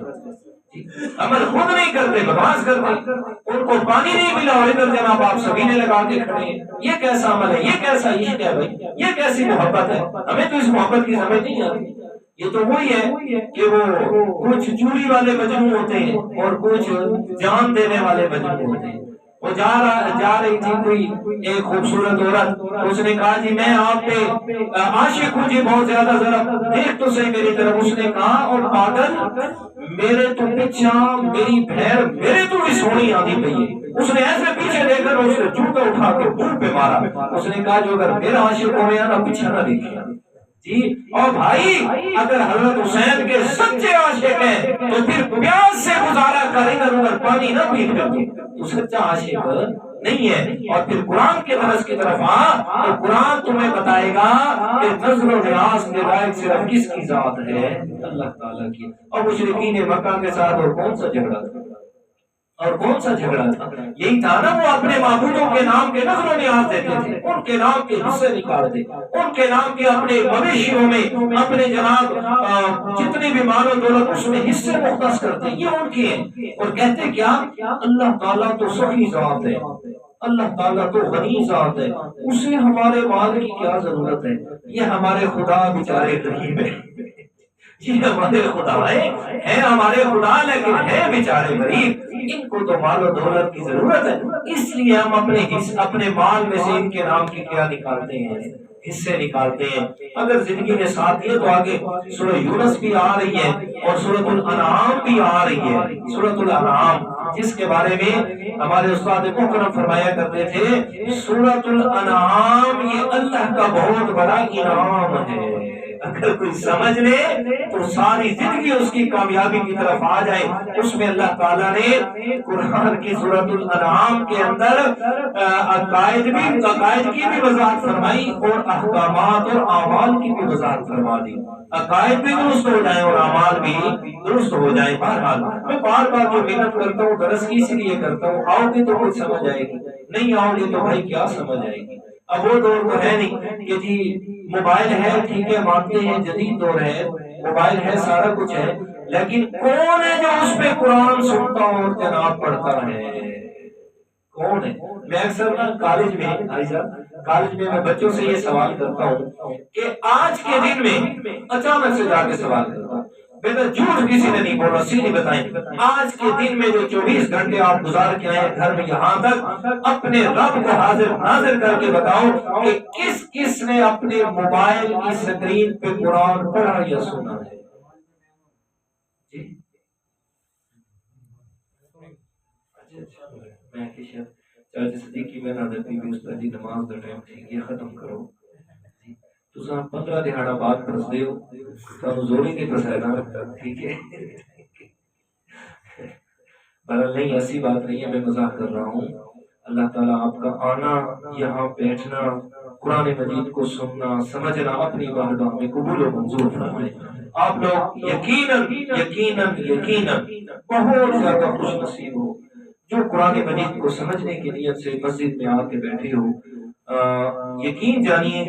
عمل خود نہیں کرتے، بکواس کرتے، ان کو پانی نہیں ملا اور ادھر جناب آپ سبیلیں لگا کے کھڑے ہیں۔ یہ کیسا عمل ہے؟ یہ کیسا عشق ہے بھائی؟ یہ کیسی محبت ہے؟ ہمیں تو اس محبت کی سمجھ نہیں آتی۔ یہ تو وہی ہے کہ وہ کچھ چوری والے مجنون ہوتے ہیں اور کچھ جان دینے والے مجنون ہوتے ہیں۔ وہ جا رہی تھی کوئی ایک خوبصورت عورت، اس نے کہا جی میں آپ پہ عاشق ہوں جی بہت زیادہ، ذرا دیکھ تو صحیح میری طرف۔ اس نے کہا اور پاگل میرے تو پیچھا میری بھیر میرے تو بھی سونی آدھی پئی ہے۔ اس نے ایسے پیچھے دیکھ کر اس نے جوتا اٹھا کے منہ پہ مارا۔ اس نے کہا جو اگر میرا عاشق ہو گیا نا پیچھا نہ دیکھے جی۔ اور بھائی اگر حضرت حسین کے سچے عاشق ہیں تو پھر پیاس سے گزارا کرے گا، اگر پانی نہ پی کر تو سچا عاشق نہیں ہے۔ اور پھر قرآن کے درس کی طرف تو قرآن تمہیں بتائے گا کہ نظر و نیاز کے لائق صرف کس کی ذات ہے؟ اللہ تعالیٰ کی۔ اور مشرکین مکہ کے ساتھ اور کون سا جھگڑا تھا؟ اور کون سا جھگڑا تھا؟ یہی تھا نا، وہ اپنے معبودوں کے نام کے نظر و نیاز دیتے تھے، ان کے نام کے حصے نکالتے، ان کے نام کے اپنے مویشیوں میں اپنے جناب جتنے بھی مال و دولت اس میں حصے مختص کرتے، یہ ان کے ہیں۔ اور کہتے کیا؟ اللہ تعالیٰ تو سخی ذات ہے، اللہ تعالیٰ تو غنی ذات ہے، اسے ہمارے مال کی کیا ضرورت ہے؟ یہ ہمارے خدا بیچارے غریب ہیں، یہ ہمارے خدا ہے ہمارے خدا لیکن ہے بیچارے غریب، ان کو تو مال و دولت کی ضرورت ہے، اس لیے ہم اپنے مال میں سے ان کے نام کی کیا نکالتے ہیں؟ حصے نکالتے ہیں۔ اگر زندگی میں ساتھ دیے تو آگے سورہ یونس بھی آ رہی ہے اور سورۃ الانعام بھی آ رہی ہے۔ سورۃ الانعام جس کے بارے میں ہمارے استاد محترم فرمایا کرتے تھے، سورۃ الانعام یہ اللہ کا بہت بڑا انعام ہے، اگر کوئی سمجھ لے تو ساری زندگی اس کی کامیابی کی طرف آ جائے۔ اس میں اللہ تعالیٰ نے قرآن کی سورۃ الانعام کے اندر عقائد کی بھی وضاحت فرمائی اور احکامات اور اعمال کی بھی وضاحت فرما دی، عقائد بھی درست ہو جائیں اور اعمال بھی درست ہو جائیں۔ بہرحال میں بار بار جو محنت کرتا ہوں درس کی اسی لیے کرتا ہوں، آؤ گے تو کچھ سمجھ آئے گی، نہیں آؤ گے تو بھائی کیا سمجھ آئے گی؟ اب وہ دور تو ہے نہیں کہ جی موبائل ہے ٹھیک ہے مانتے ہیں، جدید دور ہے، موبائل ہے سارا کچھ ہے، لیکن کون ہے جو اس پہ قرآن سنتا اور جناب پڑھتا ہے؟ کون ہے؟ میں اکثر نا کالج میں میں بچوں سے یہ سوال کرتا ہوں کہ آج کے دن میں اچانک سے جا کے سوال کرتا ہوں، بیٹا جھوٹ کسی نے نہیں بولا، سیدھی بتائیں آج کے دن میں جو 24 گھنٹے آپ گزار کے آئے گھر میں یہاں تک، اپنے رب کو حاضر ناظر کر کے بتاؤ کہ کس کس نے اپنے موبائل کی سکرین پہ قرآن پڑھا یا سنا ہے؟ میں چاچا صدیقی میں حضرت بھی اس طرح نماز دا ٹائم ٹھیک ہے ختم کرو تو 15 دہاڑا بعد پھنس دے ہو تو زوری کے پھنسائنا لگتا، ٹھیک ہے بہرحال نہیں ایسی بات نہیں ہے، میں مزاق کر رہا ہوں۔ اللہ تعالیٰ آپ کا آنا، یہاں بیٹھنا، قرآن مجید کو سننا سمجھنا اپنی بارگاہ میں قبول و منظور فرمائے۔ آپ لوگ یقیناً یقیناً یقیناً بہت زیادہ خوش نصیب ہو جو قرآن مجید کو سمجھنے کی نیت سے مسجد میں آ کے بیٹھے ہو۔ یقین جانیے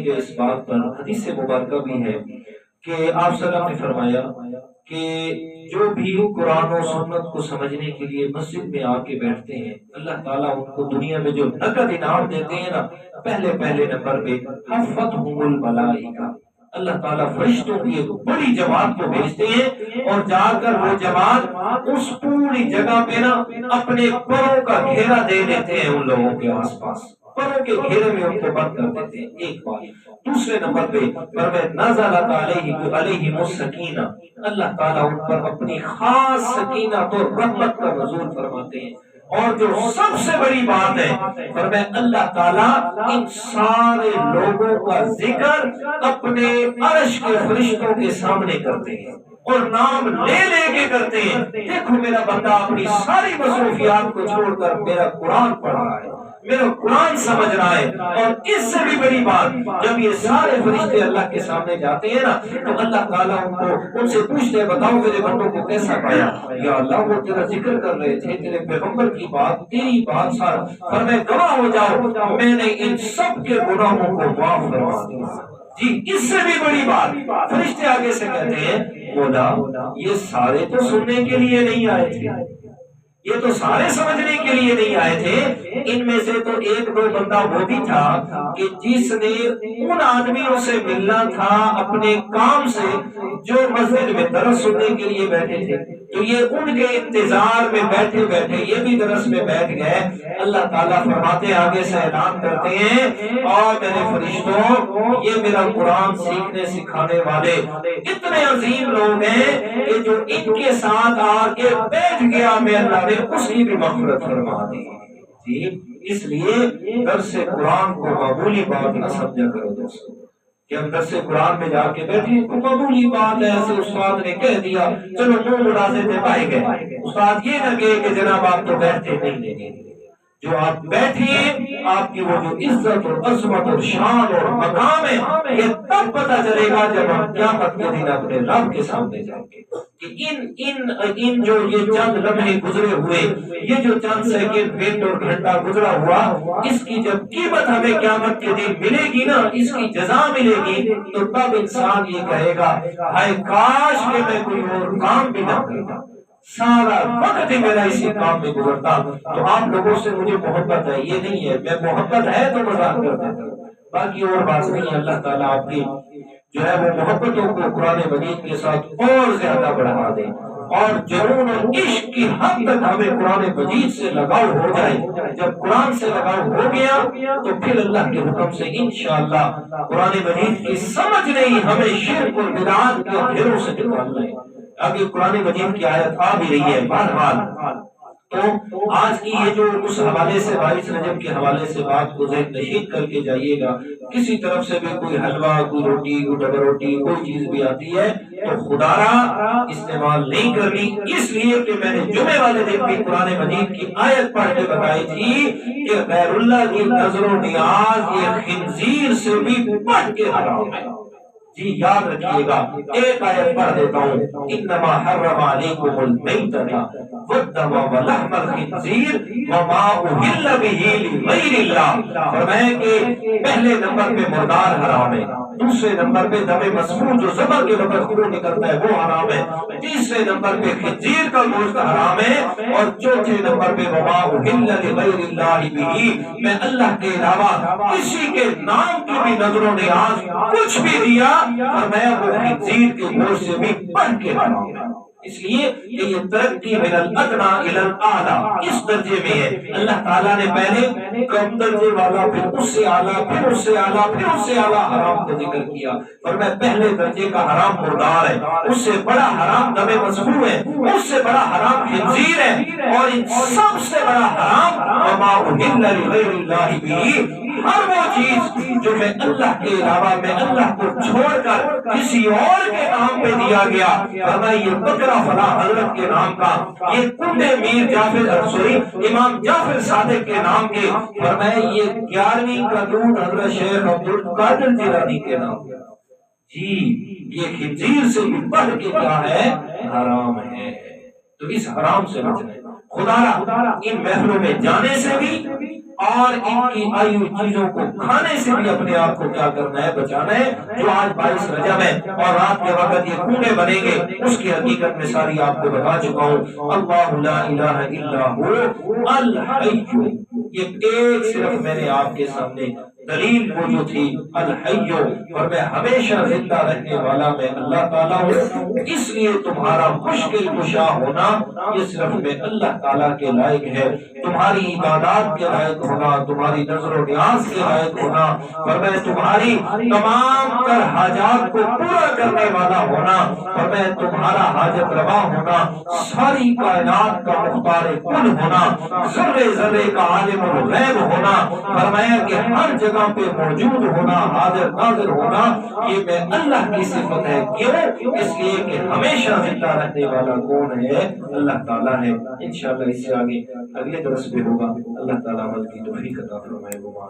گا اس بات پر، حدیث مبارکہ بھی ہے کہ آپ صلی اللہ علیہ وسلم نے فرمایا کہ جو بھی قرآن و سنت کو سمجھنے کے لیے مسجد میں آ کے بیٹھتے ہیں، اللہ تعالیٰ ان کو دنیا میں جو نقد انعام دیتے ہیں نا، پہلے نمبر پہ حفتہم الملائکہ، اللہ تعالیٰ فرشتوں کی ایک بڑی جماعت کو بھیجتے ہیں اور جا کر وہ جماعت اس پوری جگہ پہ نا اپنے پروں کا گھیرا دے دیتے ہیں ان لوگوں کے آس پاس، پروں کے گھیرے میں ان کو بند کر دیتے ہیں۔ ایک بات دوسرے نمبر پہ نزلت علیہم السکینہ، اللہ تعالیٰ ان پر اپنی خاص سکینہ تو رحمت کا نزول فرماتے ہیں۔ اور جو سب سے بڑی بات ہے فرمایا اللہ تعالیٰ ان سارے لوگوں کا ذکر اپنے عرش کے فرشتوں کے سامنے کرتے ہیں اور نام لے کے کرتے ہیں، دیکھو میرا بندہ اپنی ساری مصروفیات کو چھوڑ کر میرا قرآن پڑھ رہا ہے، میرا قرآن سمجھ رہا ہے۔ اور اس سے بھی بڑی بات، جب یہ سارے فرشتے اللہ کے سامنے جاتے ہیں نا تو اللہ تعالیٰ ان سے پوچھتے ہیں بتاؤ میرے بندوں کو کیسا پایا؟ یا اللہ وہ تیرا ذکر کر رہے تھے، تیرے پیغمبر کی بات، تیری بات سارا، فرمائے گواہ ہو جاؤ میں نے ان سب کے گناہوں کو معاف کروا دیا۔ جی اس سے بھی بڑی بات، فرشتے آگے سے کہتے ہیں مولا یہ سارے تو سننے کے لیے نہیں آئے تھے، یہ تو سارے سمجھنے کے لیے نہیں آئے تھے، ان میں سے تو ایک دو بندہ وہ بھی تھا کہ جس نے ان آدمیوں سے ملنا تھا اپنے کام سے جو مسجد میں درس سننے کے لیے بیٹھے تھے، تو یہ ان کے انتظار میں بیٹھے بیٹھے یہ بھی درس میں بیٹھ گئے۔ اللہ تعالیٰ فرماتے آگے سے اعلان کرتے ہیں اور میرے فرشتوں یہ میرا قرآن سیکھنے سکھانے والے اتنے عظیم لوگ ہیں کہ جو ان کے ساتھ آ کے بیٹھ گیا میں اللہ نے اس کی بھی مغفرت فرما دی۔ جی اس لیے درس قرآن کو معمولی بات نہ سمجھا کرو دوستو، کہ ہم درس قرآن میں جا کے بیٹھے، کوئی معمولی بات ہے، ایسے استاد نے کہہ دیا، چلو منہ اڑا سے دے پائے گئے، استاد یہ نہ کہے کہ جناب آپ تو بیٹھتے نہیں لیں، جو آپ بیٹھیے آپ کی وہ جو عزت اور عظمت اور شان اور مقام ہے یہ تب پتہ چلے گا جب ہم قیامت کے دن اپنے رب کے سامنے جائیں گے کہ ان جو یہ چند لمحے گزرے ہوئے، یہ جو چند سیکنڈ منٹ اور گھنٹہ گزرا ہوا، اس کی جب قیمت ہمیں قیامت کے دن ملے گی نا، اس کی جزا ملے گی، تو تب انسان یہ کہے گا ہائے کاش کہ میں کوئی اور کام بھی نہ کرتا، سارا وقت ہی میرا اسی کام میں گزرتا۔ تو آپ لوگوں سے مجھے محبت ہے، یہ نہیں ہے میں محبت ہے تو مذاق کر دیتا ہوں، باقی اور بات نہیں ہے۔ اللہ تعالیٰ آپ کی جو ہے وہ محبتوں کو قرآن مجید کے ساتھ اور زیادہ بڑھا دے، اور جنون اور عشق کی حد تک ہمیں قرآن مجید سے لگاؤ ہو جائے۔ جب قرآن سے لگاؤ ہو گیا تو پھر اللہ کے حکم سے انشاءاللہ قرآن مجید کی سمجھ نہیں، ہمیں شرک اور بدعات کے گھیروں سے نکالنا ہے۔ ابھی قرآن مجید کی آیت آ بھی رہی ہے بہرحال، تو آج کی یہ جو اس حوالے سے 22 رجب کے حوالے سے بات کو ذہن نشین کر کے جائیے گا، کسی طرف سے بھی کوئی حلوہ، کوئی روٹی، کوئی ڈبل روٹی، کوئی چیز بھی آتی ہے تو خدا را استعمال نہیں کرنی، اس لیے کہ میں نے جمعے والے دن بھی قرآن مجید کی آیت پڑھ کے بتائی تھی کہ غیر اللہ کی نظر و نیاز یہ خنزیر سے بھی بڑھ کے حرام ہے۔ جی یاد رکھیے گا، ایک آیت پڑھ دیتا ہوں، انما حرم علیکم المیتۃ والدم ولحم الخنزیر وما اہل بہ لغیر اللہ۔ فرمایا کہ پہلے نمبر پہ مردار حرام ہے، دوسرے نمبر پہ دم مسفوح جو ذبح کے وقت خون نکلتا ہے وہ حرام ہے، تیسرے نمبر پہ خنزیر کا گوشت حرام ہے، اور چوتھے نمبر پہ وما اہل لغیر اللہ بہ، میں اللہ کے علاوہ کسی کے نام کی بھی نظر و نیاز کچھ بھی دیا فرمایا وہ خنزیر کے گوشت سے بھی بڑھ کے حرام ہے۔ اس لیے کہ یہ ترقی من الادنی الی الاعلی اس درجے میں ہے۔ اللہ تعالیٰ نے پہلے کم درجے والا، پھر اس سے اعلیٰ، پھر اس سے اعلیٰ، پھر اس سے اعلیٰ حرام کا ذکر کیا، فرمایا پہلے درجے کا حرام مردار ہے، اس سے بڑا حرام دم مسفوح ہے، اس سے بڑا حرام خنزیر ہے، اور ان سب سے بڑا حرام وما اہل لغیر اللہ بہ، ہر وہ چیز جو میں اللہ کے علاوہ، میں اللہ کو چھوڑ کر کسی اور کے نام پہ دیا گیا، فرمایا یہ بکرا فلاں حضرت کے نام کا، یہ کنڈے میر جعفر امام جعفر صادق کے نام کے، فرمایا یہ 11ویں کا دودھ حضرت شیخ عبد القادر جیلانی کے نام کا، جی یہ خنزیر سے بھی بڑھ کے کیا ہے، حرام ہے۔ تو اس حرام سے بچنا ہے، خدا را ان محفلوں میں جانے سے بھی اور ان کی آئی ہوئی چیزوں کو کھانے سے بھی اپنے آپ کو کیا کرنا ہے، بچانا ہے۔ جو آج 22 رجب ہے اور رات کے وقت یہ کونے بنیں گے، اس کی حقیقت میں ساری آپ کو بتا چکا ہوں۔ اللہ لا الہ الا هو الحی، یہ ایک صرف میں نے آپ کے سامنے دلیل وہ جو تھی الحی، اور میں ہمیشہ زندہ رہنے والا میں اللہ تعالیٰ ہوں، اس لیے تمہارا مشکل کشا ہونا یہ صرف میں اللہ تعالیٰ کے لائق ہے، تمہاری عبادات کے لائق ہونا، تمہاری نظر و نیاز کے لائق ہونا، اور میں تمہاری تمام تر حاجات کو پورا کرنے والا ہونا، اور میں تمہارا حاجت روا ہونا، ساری کائنات کا مختار کل ہونا، ذرے ذرے کا عالم الغیب ہونا، فرمایا کہ ہر جگہ پہ موجود ہونا، حاضر ناظر ہونا، یہ میں اللہ کی صفت ہے۔ کیوں؟ اس لیے کہ ہمیشہ زندہ رہنے والا کون ہے؟ اللہ تعالیٰ ہے۔ انشاءاللہ اس سے آگے اگلے درس میں ہوگا۔ اللہ تعالیٰ عمل کی توفیق عطا فرمائے۔